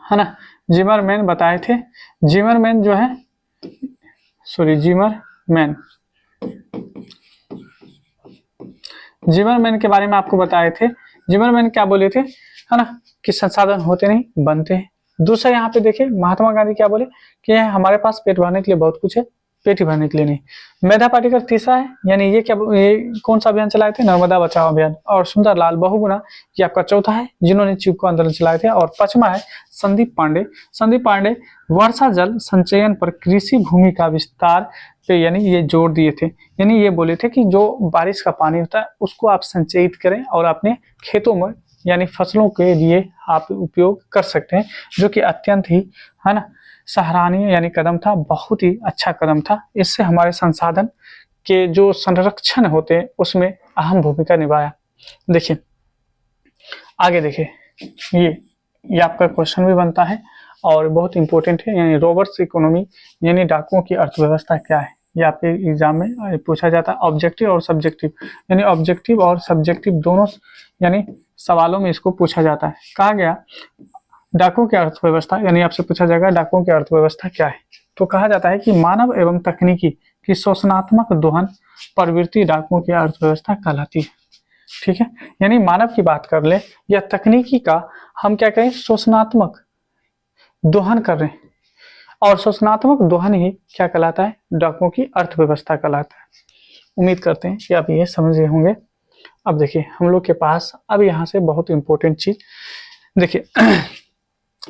है ना, जिमरमैन बताए थे। जिमरमैन जो है, जिमरमैन के बारे में आपको बताए थे। जिमरमैन क्या बोले थे, है ना, कि संसाधन होते नहीं बनते हैं। दूसरा यहाँ पे देखिए महात्मा गांधी क्या बोले कि हमारे पास पेट भरने के लिए बहुत कुछ है पेट ही भरने के लिए नहीं। मेधा पाटेकर तीसरा है, यानी ये कौन सा अभियान चलाए थे, नर्मदा बचाओ अभियान। और सुंदरलाल बहुगुणा ये आपका चौथा है, जिन्होंने चिपको आंदोलन चलाए थे। और पांचवा है संदीप पांडे। संदीप पांडे वर्षा जल संचयन पर कृषि भूमि का विस्तार पे यानी ये जोर दिए थे। यानी ये बोले थे कि जो बारिश का पानी होता है उसको आप संचयित करें और अपने खेतों में यानी फसलों के लिए आप उपयोग कर सकते हैं, जो कि अत्यंत ही है ना सराहनीय यानी कदम था, बहुत ही अच्छा कदम था। इससे हमारे संसाधन के जो संरक्षण होते हैं उसमें अहम भूमिका निभाया। देखिए आगे देखिए, ये आपका क्वेश्चन भी बनता है और बहुत इंपॉर्टेंट है, यानी रॉबर्ट्स इकोनॉमी यानी डाकुओं की अर्थव्यवस्था क्या है। ये आपके एग्जाम में पूछा जाता है, ऑब्जेक्टिव और सब्जेक्टिव, यानी ऑब्जेक्टिव और सब्जेक्टिव दोनों यानी सवालों में इसको पूछा जाता है। कहा गया डाकुओं की अर्थव्यवस्था, यानी आपसे पूछा जाएगा डाकुओं की अर्थव्यवस्था क्या है। तो कहा जाता है कि मानव एवं तकनीकी की शोषणात्मक दोहन प्रवृत्ति डाकुओं की अर्थव्यवस्था कहलाती है। ठीक है, यानी मानव की बात कर ले या तकनीकी का हम क्या कहें, शोषणात्मक दोहन कर रहे हैं, और शोषणात्मक दोहन ही क्या कहलाता है, डाकुओं की अर्थव्यवस्था कहलाता है। उम्मीद करते हैं कि आप ये समझ गए होंगे। अब देखिए हम लोग के पास अब यहाँ से बहुत इंपॉर्टेंट चीज देखिए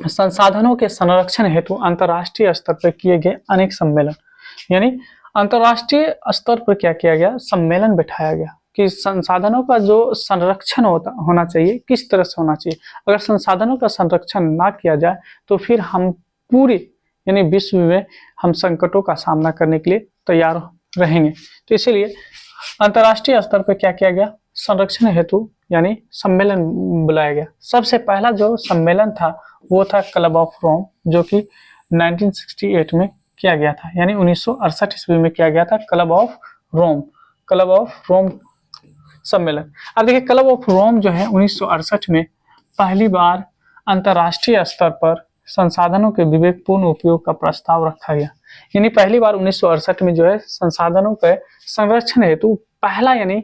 संसाधनों के संरक्षण हेतु अंतर्राष्ट्रीय स्तर पर किए गए अनेक सम्मेलन, यानी अंतर्राष्ट्रीय स्तर पर क्या किया गया, सम्मेलन बिठाया गया कि संसाधनों का जो संरक्षण होना चाहिए किस तरह से होना चाहिए। अगर संसाधनों का संरक्षण ना किया जाए तो फिर हम पूरे यानी विश्व में हम संकटों का सामना करने के लिए तैयार रहेंगे। तो इसीलिए अंतर्राष्ट्रीय स्तर पर क्या किया गया, संरक्षण हेतु यानी सम्मेलन बुलाया गया। सबसे पहला जो सम्मेलन था वो था क्लब ऑफ रोम, जो कि 1968 में किया गया था, यानी 1968 ईस्वी में किया गया था क्लब ऑफ रोम सम्मेलन। अब देखिए क्लब ऑफ रोम जो है 1968 में पहली बार अंतर्राष्ट्रीय स्तर पर संसाधनों के विवेकपूर्ण उपयोग का प्रस्ताव रखा गया। यानी पहली बार 1968 में जो है संसाधनों के संरक्षण हेतु पहला यानी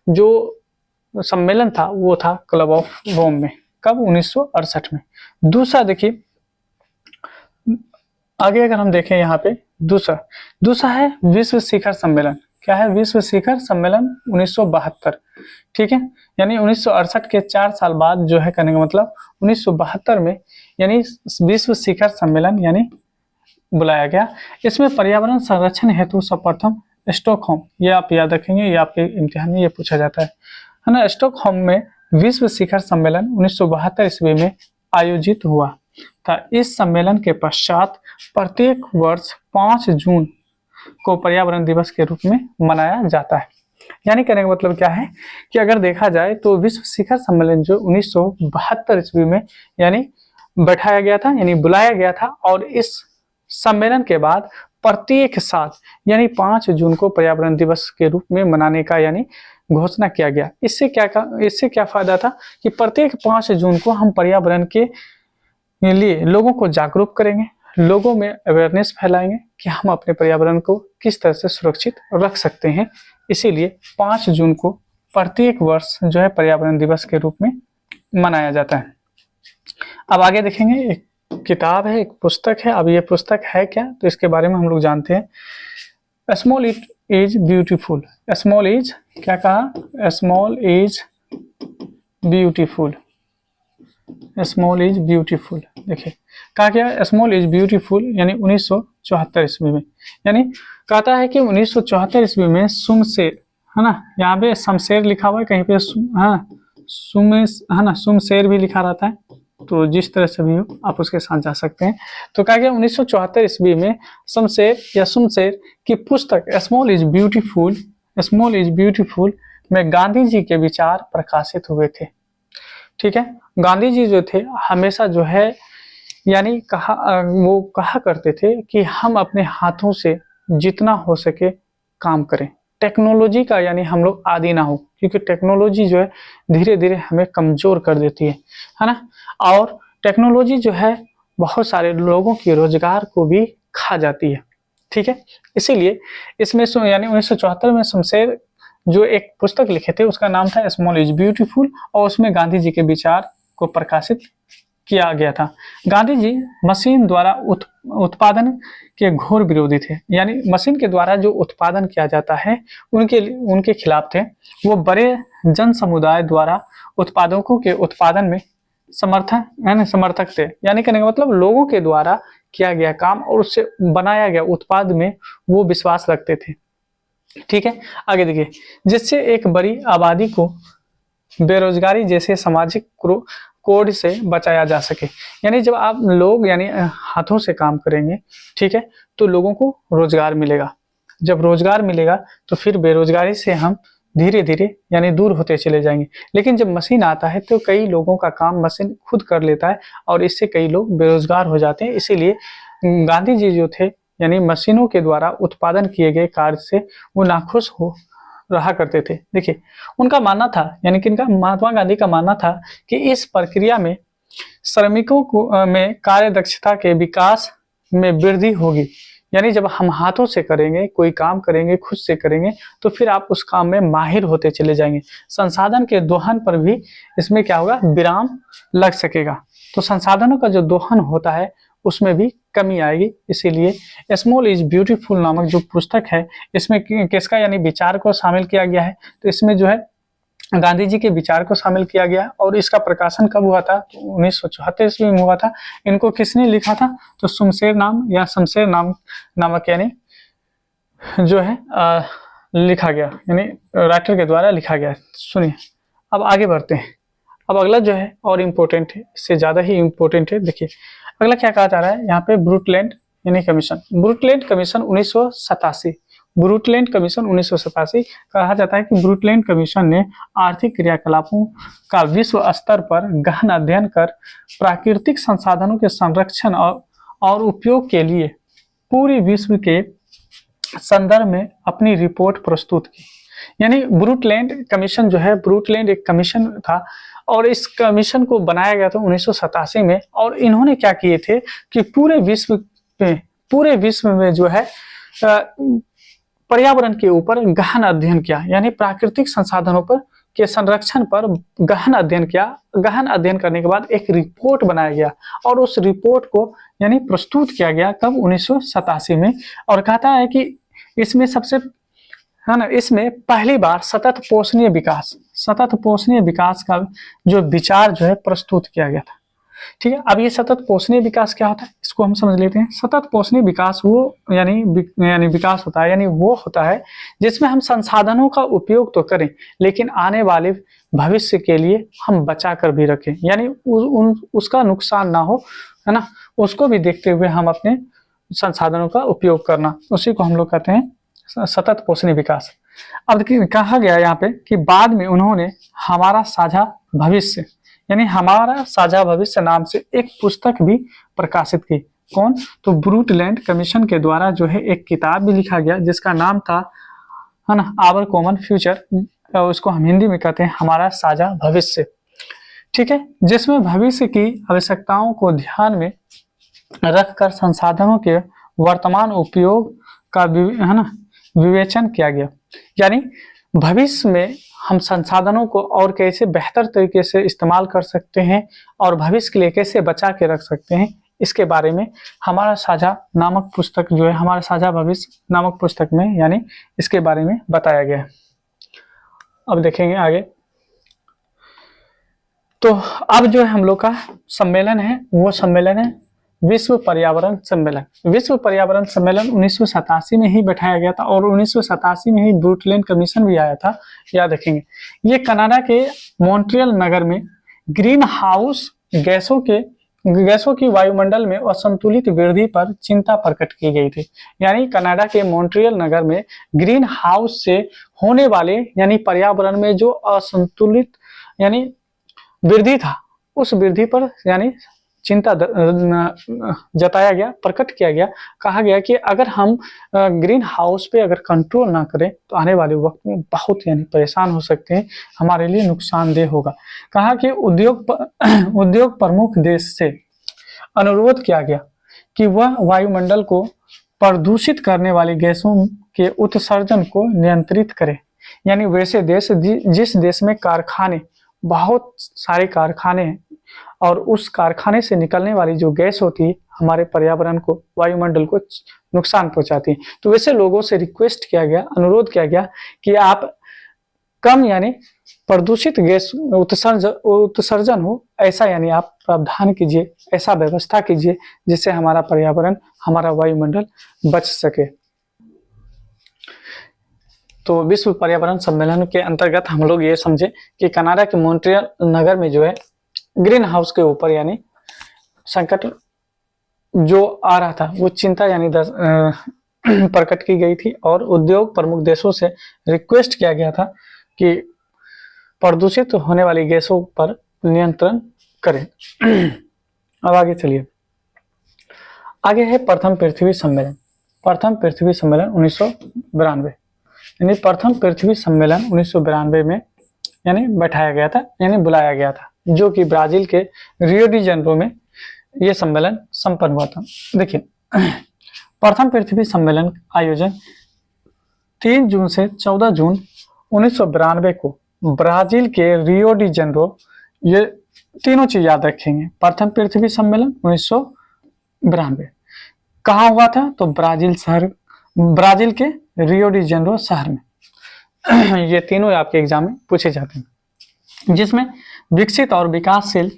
जो सम्मेलन था वो था क्लब ऑफ रोम में। कब, 1968 में। दूसरा देखिए आगे अगर हम देखें यहाँ पे दूसरा है विश्व शिखर सम्मेलन। क्या है, विश्व शिखर सम्मेलन 1972। ठीक है, यानी 1968 के 4 साल बाद जो है कहने का मतलब 1972 में यानी विश्व शिखर सम्मेलन यानी बुलाया गया। इसमें पर्यावरण संरक्षण हेतु सर्वप्रथम स्टॉकहोम, ये आप याद रखेंगे, ये आपके इम्तिहान में ये पूछा जाता है ना। स्टॉकहोम में विश्व शिखर सम्मेलन 1972 ईस्वी में आयोजित हुआ था। इस सम्मेलन के पश्चात प्रत्येक वर्ष 5 जून को पर्यावरण दिवस के रूप में मनाया जाता है। यानी कहने का मतलब क्या है कि अगर देखा जाए तो विश्व शिखर सम्मेलन जो 1972 ईस्वी में यानी बैठाया गया था यानी बुलाया गया था, और इस सम्मेलन के बाद प्रत्येक साल यानी 5 जून को पर्यावरण दिवस के रूप में मनाने का यानी घोषणा किया गया। इससे क्या फायदा था कि प्रत्येक 5 जून को हम पर्यावरण के लिए लोगों को जागरूक करेंगे, लोगों में अवेयरनेस फैलाएंगे कि हम अपने पर्यावरण को किस तरह से सुरक्षित रख सकते हैं। इसीलिए 5 जून को प्रत्येक वर्ष जो है पर्यावरण दिवस के रूप में मनाया जाता है। अब आगे देखेंगे, एक किताब है, एक पुस्तक है। अब ये पुस्तक है क्या, तो इसके बारे में हम लोग जानते हैं। Small is beautiful. Small is क्या कहा, small is beautiful. Small is beautiful, देखिए कहा क्या, स्मॉल इज ब्यूटीफुल यानी 1974 ईस्वी में, यानी कहता है कि 1974 ईस्वी में सुमशेर है ना, यहाँ पे शमशेर लिखा हुआ है, कहीं पे सुमशेर भी लिखा रहता है, तो जिस तरह से भी हो आप उसके साथ जा सकते हैं। तो कहा गया 1974 ईस्वी में शमशेर या सुमशेर की पुस्तक स्मॉल इज ब्यूटीफुल में गांधी जी के विचार प्रकाशित हुए थे। ठीक है, गांधी जी जो थे हमेशा जो है यानी वो कहा करते थे कि हम अपने हाथों से जितना हो सके काम करें, टेक्नोलॉजी का यानी हम लोग आदी ना हो, क्योंकि टेक्नोलॉजी जो है धीरे धीरे हमें कमजोर कर देती है ना, और टेक्नोलॉजी जो है बहुत सारे लोगों की रोजगार को भी खा जाती है। ठीक है, इसीलिए इसमें यानी 1974 में शमशेर जो एक पुस्तक लिखे थे उसका नाम था स्मॉल इज ब्यूटीफुल, और उसमें गांधी जी के विचार को प्रकाशित किया गया था। गांधी जी मशीन द्वारा उत्पादन के घोर विरोधी थे, यानी मशीन के द्वारा जो उत्पादन किया जाता है उनके खिलाफ थे। वो बड़े जन समुदाय द्वारा उत्पादकों के उत्पादन में समर्थक थे, यानी कहने का मतलब लोगों के द्वारा किया गया काम और उससे बनाया गया उत्पाद में वो विश्वास रखते थे। ठीक है, आगे देखिए, जिससे एक बड़ी आबादी को बेरोजगारी जैसे सामाजिक कोड से बचाया जा सके। यानी जब आप लोग यानी हाथों से काम करेंगे, ठीक है, तो लोगों को रोजगार मिलेगा। जब रोजगार मिलेगा तो फिर बेरोजगारी से हम धीरे धीरे यानी दूर होते चले जाएंगे। लेकिन जब मशीन आता है तो कई लोगों का काम मशीन खुद कर लेता है और इससे कई लोग बेरोजगार हो जाते हैं। इसीलिए गांधी जी जो थे यानी मशीनों के द्वारा उत्पादन किए गए कार्य से वो नाखुश हो रहा करते थे। देखिए, उनका मानना था, यानी कि इनका महात्मा गांधी का मानना था कि इस प्रक्रिया में श्रमिकों को में कार्य दक्षता के विकास में वृद्धि होगी। यानी जब हम हाथों से करेंगे, कोई काम करेंगे, खुद से करेंगे, तो फिर आप उस काम में माहिर होते चले जाएंगे। संसाधन के दोहन पर भी इसमें क्या होगा, विराम लग सकेगा। तो संसाधनों का जो दोहन होता है उसमें भी कमी आएगी। इसीलिए स्मॉल इज ब्यूटीफुल नामक जो पुस्तक है, इसमें किसका यानी विचार को शामिल किया गया है। तो इसमें जो है गांधी जी के विचार को शामिल किया गया और इसका प्रकाशन कब हुआ था, तो 1974 ईस्वी में हुआ था। इनको किसने लिखा था, तो शमशेर नाम या शमशेर नाम नामक यानी जो है लिखा गया, यानी राइटर के द्वारा लिखा गया। सुनिए, अब आगे बढ़ते हैं। अब अगला जो है और इम्पोर्टेंट है, इससे ज़्यादा ही इम्पोर्टेंट है। देखिए अगला क्या कहा जा रहा है यहाँ पे, ब्रुटलैंड यानी कमीशन। ब्रुटलैंड कमीशन 1987, ब्रुटलैंड कमीशन 1987 कहा जाता है कि ब्रुटलैंड कमीशन ने आर्थिक क्रियाकलापों का विश्व स्तर पर गहन अध्ययन कर प्राकृतिक संसाधनों के संरक्षण और उपयोग के लिए पूरे विश्व के संदर्भ में अपनी रिपोर्ट प्रस्तुत की। यानी ब्रुटलैंड कमीशन जो है, ब्रुटलैंड एक कमीशन था और इस कमीशन को बनाया गया था 1987 में। और इन्होंने क्या किए थे कि पूरे विश्व में जो है पर्यावरण के ऊपर गहन अध्ययन किया, यानी प्राकृतिक संसाधनों पर के संरक्षण पर गहन अध्ययन किया। गहन अध्ययन करने के बाद एक रिपोर्ट बनाया गया और उस रिपोर्ट को यानी प्रस्तुत किया गया कब, 1987 में। और कहता है कि इसमें सबसे है ना, इसमें पहली बार सतत पोषणीय विकास का जो विचार जो है प्रस्तुत किया गया था। ठीक है, अब ये सतत पोषणीय विकास क्या होता है, इसको हम समझ लेते हैं। सतत पोषणीय विकास वो यानी विकास होता है, यानी वो होता है जिसमें हम संसाधनों का उपयोग तो करें लेकिन आने वाले भविष्य के लिए हम बचा कर भी रखें, यानी उसका नुकसान ना हो, है ना, उसको भी देखते हुए हम अपने संसाधनों का उपयोग करना, उसी को हम लोग कहते हैं सतत पोषणीय विकास। अब देखिए कहा गया यहाँ पे कि बाद में उन्होंने हमारा साझा भविष्य यानी हमारा साझा भविष्य नाम से एक पुस्तक भी प्रकाशित की। कौन, तो ब्रुटलैंड कमीशन के द्वारा जो है एक किताब भी लिखा गया जिसका नाम था, है ना, आवर कॉमन फ्यूचर, उसको हम हिंदी में कहते हैं हमारा साझा भविष्य। ठीक है, जिसमें भविष्य की आवश्यकताओं को ध्यान में रखकर संसाधनों के वर्तमान उपयोग का है ना विवेचन किया गया। यानी भविष्य में हम संसाधनों को और कैसे बेहतर तरीके से इस्तेमाल कर सकते हैं और भविष्य के लिए कैसे बचा के रख सकते हैं, इसके बारे में हमारा साझा नामक पुस्तक जो है, हमारा साझा भविष्य नामक पुस्तक में यानी इसके बारे में बताया गया है। अब देखेंगे आगे, तो अब जो है हम लोग का सम्मेलन है, वो सम्मेलन है विश्व पर्यावरण सम्मेलन। विश्व पर्यावरण सम्मेलन 1987 में ही बैठाया गया था और 1987 में ही ब्रुटलैंड कमीशन भी आया था, याद रखेंगे। ये कनाडा के मॉन्ट्रियल नगर में ग्रीन हाउस गैसों की वायुमंडल में असंतुलित वृद्धि पर चिंता प्रकट की गई थी। यानी कनाडा के मॉन्ट्रियल नगर में ग्रीन हाउस से होने वाले यानी पर्यावरण में जो असंतुलित यानी वृद्धि था, उस वृद्धि पर यानी चिंता जताया गया, प्रकट किया गया। कहा गया कि अगर हम ग्रीन हाउस पे अगर कंट्रोल ना करें तो आने वाले वक्त में बहुत यानी परेशान हो सकते हैं, हमारे लिए नुकसानदेह होगा। कहा कि उद्योग प्रमुख देश से अनुरोध किया गया कि वह वायुमंडल को प्रदूषित करने वाली गैसों के उत्सर्जन को नियंत्रित करे। यानी वैसे देश जिस देश में कारखाने, बहुत सारे कारखाने हैं और उस कारखाने से निकलने वाली जो गैस होती है हमारे पर्यावरण को, वायुमंडल को नुकसान पहुंचाती है। तो वैसे लोगों से रिक्वेस्ट किया गया, अनुरोध किया गया कि आप कम यानी प्रदूषित गैस उत्सर्जन हो ऐसा यानी आप प्रावधान कीजिए, ऐसा व्यवस्था कीजिए जिससे हमारा पर्यावरण, हमारा वायुमंडल बच सके। तो विश्व पर्यावरण सम्मेलन के अंतर्गत हम लोग ये समझे कि कनाडा के मॉन्ट्रियल नगर में जो है ग्रीन हाउस के ऊपर यानी संकट जो आ रहा था वो चिंता यानी प्रकट की गई थी और उद्योग प्रमुख देशों से रिक्वेस्ट किया गया था कि प्रदूषित होने वाली गैसों पर नियंत्रण करें। अब आगे चलिए, आगे है प्रथम पृथ्वी सम्मेलन। प्रथम पृथ्वी सम्मेलन 1992 यानी प्रथम पृथ्वी सम्मेलन 1992 में यानी बैठाया गया था यानी बुलाया गया था, जो कि ब्राजील के रियो डी जेनेरो में यह सम्मेलन संपन्न हुआ था। देखिए, प्रथम पृथ्वी सम्मेलन आयोजन 3 जून से 14 जून 1992 को ब्राजील के रियो डी जेनेरो, ये तीनों चीज याद रखेंगे। प्रथम पृथ्वी सम्मेलन 1992 कहाँ हुआ था? तो ब्राजील के रियो डी जेनेरो शहर में। ये तीनों आपके एग्जाम में पूछे जाते हैं, जिसमें विकसित और विकासशील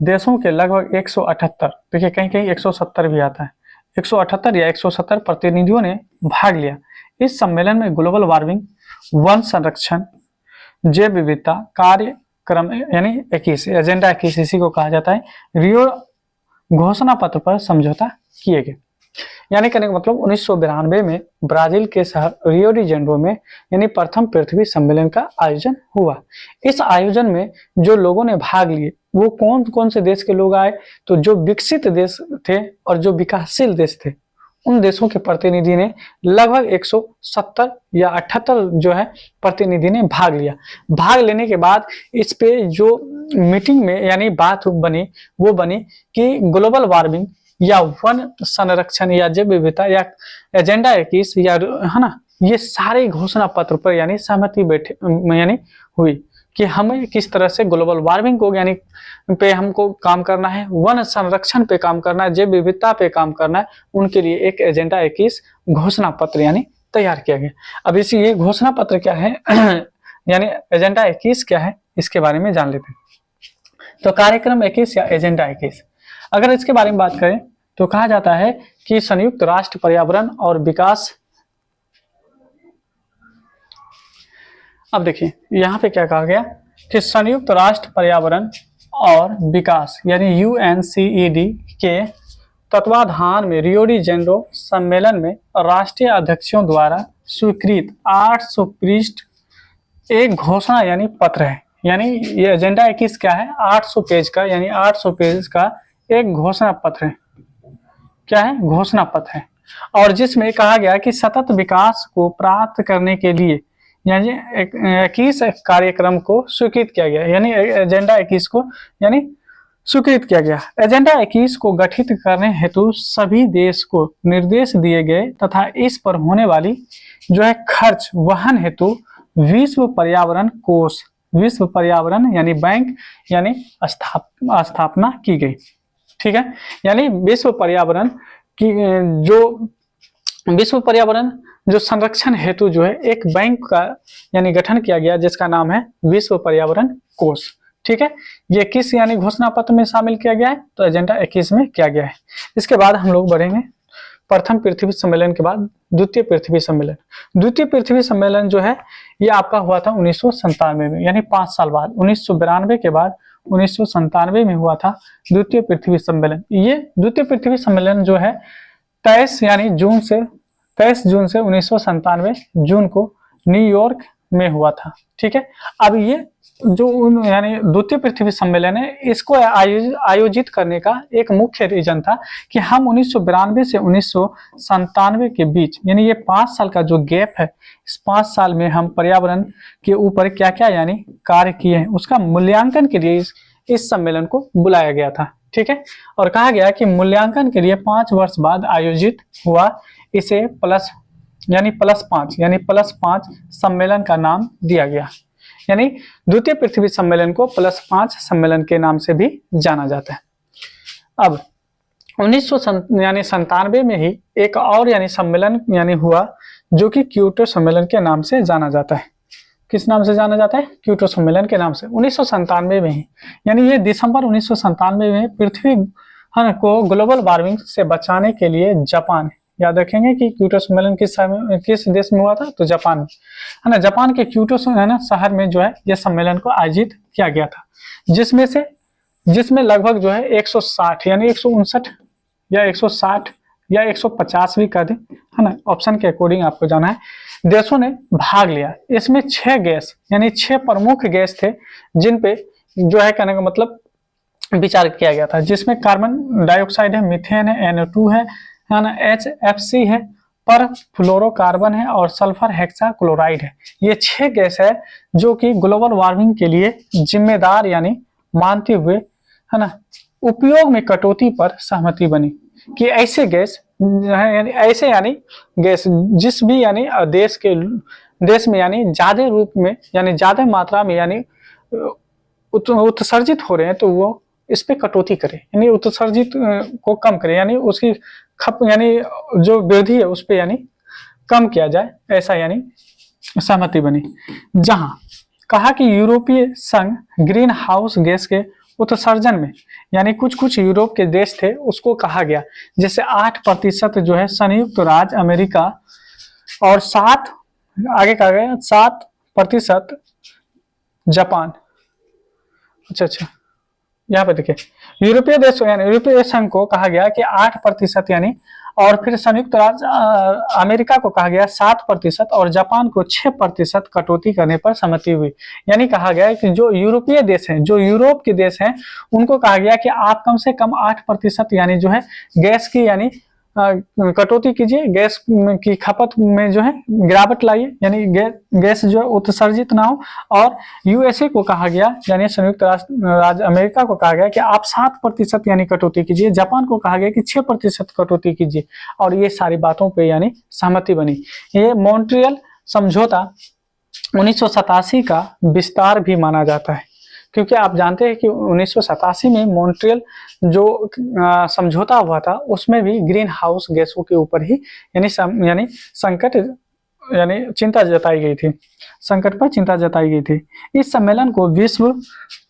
देशों के लगभग 178, देखिए कहीं कहीं 170 भी आता है, 178 या 170 प्रतिनिधियों ने भाग लिया। इस सम्मेलन में ग्लोबल वार्मिंग, वन संरक्षण, जैव विविधता कार्यक्रम यानी 21 एजेंडा 21 इसी को कहा जाता है, रियो घोषणा पत्र पर समझौता किए गए। यानी कहने का मतलब 1992 में ब्राजील के शहर रियो डी जेनेरो में यानी प्रथम पृथ्वी सम्मेलन का आयोजन हुआ। इस आयोजन में जो लोगों ने भाग लिए वो कौन कौन से देश के लोग आए? तो जो विकसित देश थे और जो विकासशील देश थे उन देशों के प्रतिनिधि ने लगभग 170 या 78 जो है प्रतिनिधि ने भाग लिया। भाग लेने के बाद इस पे जो मीटिंग में यानी बात बनी वो बनी कि ग्लोबल वार्मिंग या वन संरक्षण या जैव विविधता या एजेंडा 21 या है ना, ये सारे घोषणा पत्र पर यानी सहमति बैठे यानी हुई कि हमें किस तरह से ग्लोबल वार्मिंग को यानी पे हमको काम करना है, वन संरक्षण पे काम करना है, जैव विविधता पे काम करना है। उनके लिए एक एजेंडा 21 घोषणा पत्र यानी तैयार किया गया। अब इसी ये घोषणा पत्र क्या है यानी एजेंडा 21 क्या है इसके बारे में जान लेते हैं। तो कार्यक्रम 21 या एजेंडा 21 अगर इसके बारे में बात करें तो कहा जाता है कि संयुक्त राष्ट्र पर्यावरण और विकास, अब देखिए यहाँ पे क्या कहा गया कि संयुक्त राष्ट्र पर्यावरण और विकास यानी UNCED के तत्वाधान में रियो डी जेनेरो सम्मेलन में राष्ट्रीय अध्यक्षों द्वारा स्वीकृत 800 पृष्ठ एक घोषणा यानी पत्र है। यानी ये एजेंडा 21 क्या है? 800 पेज का यानी 800 पेज का एक घोषणा पत्र है। क्या है? घोषणा पत्र है। और जिसमें कहा गया कि सतत विकास को प्राप्त करने के लिए यानी 21 कार्यक्रम को स्वीकृत किया गया, यानी एजेंडा 21 को यानी स्वीकृत किया गया। एजेंडा 21 को गठित करने हेतु सभी देश को निर्देश दिए गए तथा इस पर होने वाली जो है खर्च वहन हेतु विश्व पर्यावरण कोष, विश्व पर्यावरण यानी बैंक यानी स्थापना की गई। ठीक है, यानी विश्व पर्यावरण की विश्व पर्यावरण जो संरक्षण हेतु जो है एक बैंक का यानी गठन किया गया जिसका नाम है विश्व पर्यावरण कोष। ठीक है, ये किस यानी घोषणा पत्र में शामिल किया गया है? तो एजेंडा 21 में किया गया है। इसके बाद हम लोग बढ़ेंगे प्रथम पृथ्वी सम्मेलन के बाद द्वितीय पृथ्वी सम्मेलन। द्वितीय पृथ्वी सम्मेलन जो है ये आपका हुआ था 1997 में, यानी 5 साल बाद 1992 के बाद 1997 में हुआ था द्वितीय पृथ्वी सम्मेलन। ये द्वितीय पृथ्वी सम्मेलन जो है 23 जून से 1997 जून को न्यूयॉर्क में हुआ था। ठीक है, अब ये जो यानी द्वितीय पृथ्वी सम्मेलन है इसको आयोजित करने का एक मुख्य रीजन था कि हम 1992 से 1997 के बीच यानी ये 5 साल का जो गैप है, इस 5 साल में हम पर्यावरण के ऊपर क्या क्या यानी कार्य किए हैं उसका मूल्यांकन के लिए इस सम्मेलन को बुलाया गया था। ठीक है, और कहा गया कि मूल्यांकन के लिए 5 वर्ष बाद आयोजित हुआ, इसे प्लस 5 सम्मेलन का नाम दिया गया। यानी द्वितीय पृथ्वी सम्मेलन को +5 सम्मेलन के नाम से भी जाना जाता है। अब 1997 में ही एक और यानी सम्मेलन यानी हुआ जो कि क्योटो सम्मेलन के नाम से जाना जाता है। किस नाम से जाना जाता है? क्योटो सम्मेलन के नाम से 1997 में ही, यानी ये दिसंबर 1997 में पृथ्वी को ग्लोबल वार्मिंग से बचाने के लिए जापान, याद रखेंगे कि क्योटो सम्मेलन किस देश में हुआ था? तो जापान में, है ना। जापान के क्योटो शहर में जो है ये सम्मेलन को आयोजित किया गया था, जिसमें लगभग जो है 160 यानी 159 या 160 या 150 भी कर दें, है ना, ऑप्शन के अकॉर्डिंग आपको जाना है, देशों ने भाग लिया। इसमें 6 गैस यानी 6 प्रमुख गैस थे जिन पे जो है कहने का मतलब विचार किया गया था, जिसमें कार्बन डाइऑक्साइड है, मीथेन है, NO2 है ना, HFC है, पर फ्लोरोकार्बन है और सल्फर हेक्साक्लोराइड है। ये 6 गैस है जो कि ग्लोबल वार्मिंग के लिए जिम्मेदार यानी मानते हुए, है ना, उपयोग में कटौती पर सहमति बनी कि ऐसे गैस यानी गैस जिस भी यानी देश में यानी ज्यादा रूप में यानी ज्यादा मात्रा में यानी उत्सर्जित हो रहे हैं तो वो इस पे कटौती करे, यानी उत्सर्जित को कम करे, यानी उसकी यानी जो वृद्धि है उस पे यानी कम किया जाए, ऐसा यानी सहमति बनी। जहां कहा कि यूरोपीय संघ ग्रीन हाउस गैस के उत्सर्जन में यानी कुछ यूरोप के देश थे उसको कहा गया, जैसे 8% जो है संयुक्त राज्य अमेरिका और 7% जापान। अच्छा यहाँ पे देखिए यूरोपीय देश यानी यूरोपीय संघ को कहा गया कि 8% यानी, और फिर संयुक्त राज्य अमेरिका को कहा गया 7% और जापान को 6% कटौती करने पर सहमति हुई। यानी कहा गया कि जो यूरोपीय देश हैं, जो यूरोप के देश हैं, उनको कहा गया कि आप कम से कम 8% यानी जो है गैस की यानी कटौती कीजिए, गैस की खपत में जो है गिरावट लाइए, यानी गैस जो है उत्सर्जित ना हो। और यूएसए को कहा गया यानी संयुक्त राज्य अमेरिका को कहा गया कि आप 7% यानी कटौती कीजिए, जापान को कहा गया कि 6% कटौती कीजिए, और ये सारी बातों पे यानी सहमति बनी। ये मॉन्ट्रियल समझौता 1987 का विस्तार भी माना जाता है, क्योंकि आप जानते हैं कि 1987 में मॉन्ट्रियल जो समझौता हुआ था उसमें भी ग्रीन हाउस गैसों के ऊपर ही यानी संकट यानी चिंता जताई गई थी, संकट पर चिंता जताई गई थी। इस सम्मेलन को विश्व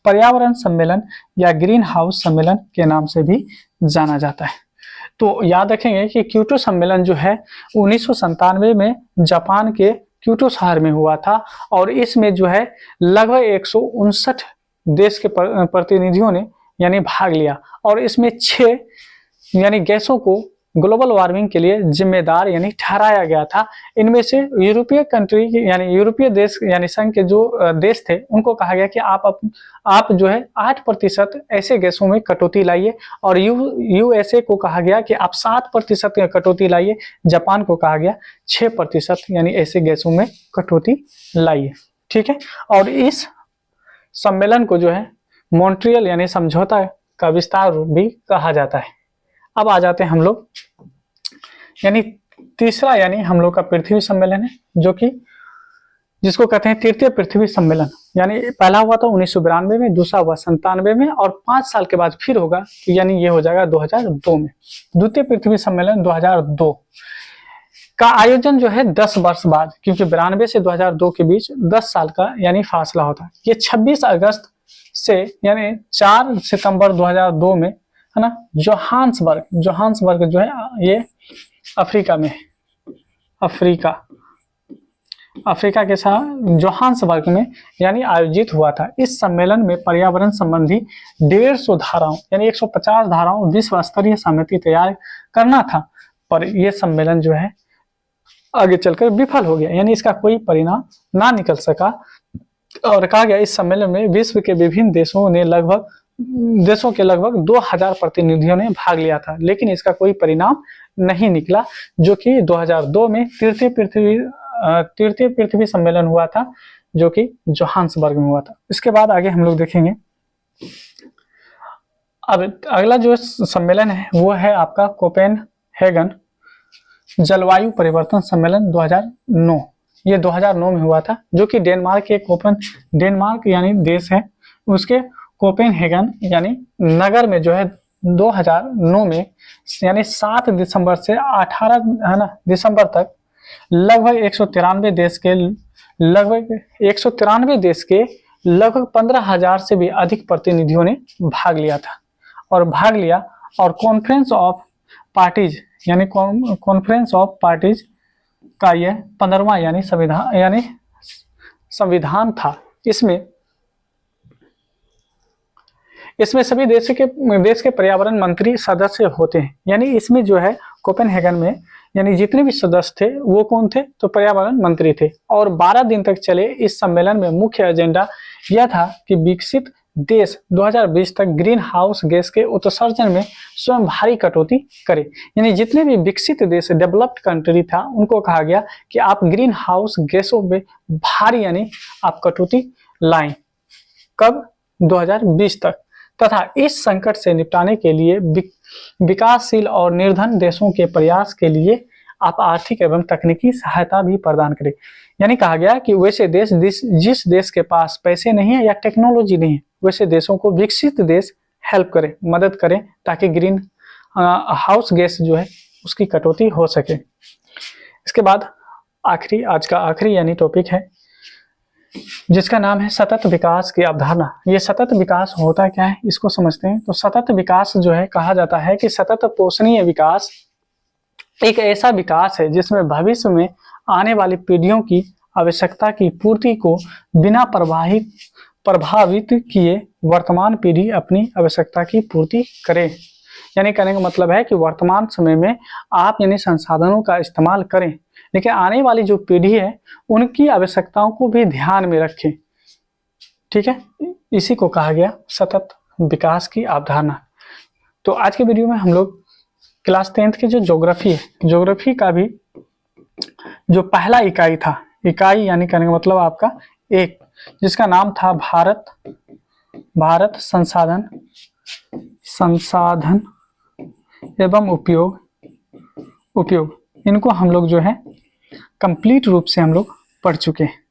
पर्यावरण सम्मेलन या ग्रीन हाउस सम्मेलन के नाम से भी जाना जाता है। तो याद रखेंगे कि क्योटो सम्मेलन जो है 1997 में जापान के क्योटो शहर में हुआ था, और इसमें जो है लगभग 159 देश के प्रतिनिधियों ने यानी भाग लिया, और इसमें 6 यानी गैसों को ग्लोबल वार्मिंग के लिए जिम्मेदार यानी ठहराया गया था। इनमें से यूरोपीय कंट्री यानी यूरोपीय देश यानी संघ के जो देश थे उनको कहा गया कि आप जो है 8% ऐसे गैसों में कटौती लाइए, और यूएसए को कहा गया कि आप 7% कटौती लाइए, जापान को कहा गया 6% यानी ऐसे गैसों में कटौती लाइए। ठीक है, और इस सम्मेलन को जो है मॉन्ट्रियल यानी समझौता का विस्तार भी कहा जाता है। अब आ जाते हैं हम लोग यानी तीसरा यानी हम लोग का पृथ्वी सम्मेलन है, जो कि जिसको कहते हैं तृतीय पृथ्वी सम्मेलन। यानी पहला हुआ था 1992 में, दूसरा हुआ 97 में, और 5 साल के बाद फिर होगा, यानी ये हो जाएगा 2002 में। द्वितीय पृथ्वी सम्मेलन 2002 का आयोजन जो है 10 वर्ष बाद, क्योंकि 92 से 2002 के बीच 10 साल का यानी फासला होता है। ये 26 अगस्त से यानी 4 सितंबर 2002 में, है ना, जोहान्सबर्ग जो है ये अफ्रीका में, अफ्रीका के साथ जोहान्सबर्ग में यानी आयोजित हुआ था। इस सम्मेलन में पर्यावरण संबंधी 150 धाराओं यानी 150 धाराओं विश्व स्तरीय समिति तैयार करना था, पर यह सम्मेलन जो है आगे चलकर विफल हो गया, यानी इसका कोई परिणाम ना निकल सका। और कहा गया इस सम्मेलन में विश्व के विभिन्न देशों के लगभग 2000 प्रतिनिधियों ने भाग लिया था, लेकिन इसका कोई परिणाम नहीं निकला, जो कि 2002 में तृतीय पृथ्वी सम्मेलन हुआ था, जो कि जोहान्सबर्ग में हुआ था। इसके बाद आगे हम लोग देखेंगे। अब अगला जो सम्मेलन है वो है आपका कोपेनहेगन जलवायु परिवर्तन सम्मेलन 2009, ये 2009 में हुआ था, जो कि डेनमार्क के डेनमार्क यानी देश है, उसके कोपेनहेगन यानी नगर में जो है 2009 में यानी 7 दिसंबर से 18 है ना दिसंबर तक लगभग 193 देश के लगभग 15,000 से भी अधिक प्रतिनिधियों ने भाग लिया और कॉन्फ्रेंस ऑफ पार्टीज यानी कॉन्फ्रेंस ऑफ पार्टीज का यह 15वां यानी संविधान था। इसमें सभी देश के पर्यावरण मंत्री सदस्य होते हैं। यानी इसमें जो है कोपेनहेगन में यानी जितने भी सदस्य थे वो कौन थे, तो पर्यावरण मंत्री थे। और 12 दिन तक चले इस सम्मेलन में मुख्य एजेंडा यह था कि विकसित देश 2020 तक ग्रीन हाउस गैस के उत्सर्जन में स्वयं भारी कटौती करे। यानी जितने भी विकसित देश डेवलप्ड कंट्री था उनको कहा गया कि आप ग्रीन हाउस गैसों में भारी यानी आप कटौती लाएं। कब? 2020 तक। तथा इस संकट से निपटने के लिए विकासशील और निर्धन देशों के प्रयास के लिए आप आर्थिक एवं तकनीकी सहायता भी प्रदान करें। यानी कहा गया कि वैसे देश जिस देश के पास पैसे नहीं है या टेक्नोलॉजी नहीं है, वैसे देशों को विकसित देश हेल्प करें, मदद करें, ताकि ग्रीन हाउस गैस जो है उसकी कटौती हो सके। इसके बाद आज का आखिरी यानी टॉपिक है जिसका नाम है सतत विकास की अवधारणा। ये सतत विकास होता क्या है इसको समझते हैं। तो सतत विकास जो है कहा जाता है कि सतत पोषणीय विकास एक ऐसा विकास है जिसमें भविष्य में आने वाली पीढ़ियों की आवश्यकता की पूर्ति को बिना प्रभावित किए वर्तमान पीढ़ी अपनी आवश्यकता की पूर्ति करे। यानी कहने का मतलब है कि वर्तमान समय में आप यानी संसाधनों का इस्तेमाल करें, लेकिन आने वाली जो पीढ़ी है उनकी आवश्यकताओं को भी ध्यान में रखें। ठीक है, इसी को कहा गया सतत विकास की अवधारणा। तो आज के वीडियो में हम लोग क्लास 10th के जो ज्योग्राफी है, ज्योग्राफी का भी जो पहला इकाई था, इकाई यानी कहने का मतलब आपका एक, जिसका नाम था भारत संसाधन एवं उपयोग, इनको हम लोग जो है कंप्लीट रूप से हम लोग पढ़ चुके हैं।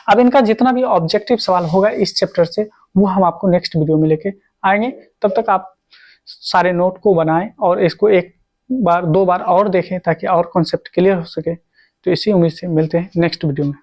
अब इनका जितना भी ऑब्जेक्टिव सवाल होगा इस चैप्टर से वो हम आपको नेक्स्ट वीडियो में लेके आएंगे। तब तक आप सारे नोट को बनाएं और इसको एक बार 2 बार और देखें ताकि और कॉन्सेप्ट क्लियर हो सके। तो इसी उम्मीद से मिलते हैं नेक्स्ट वीडियो में।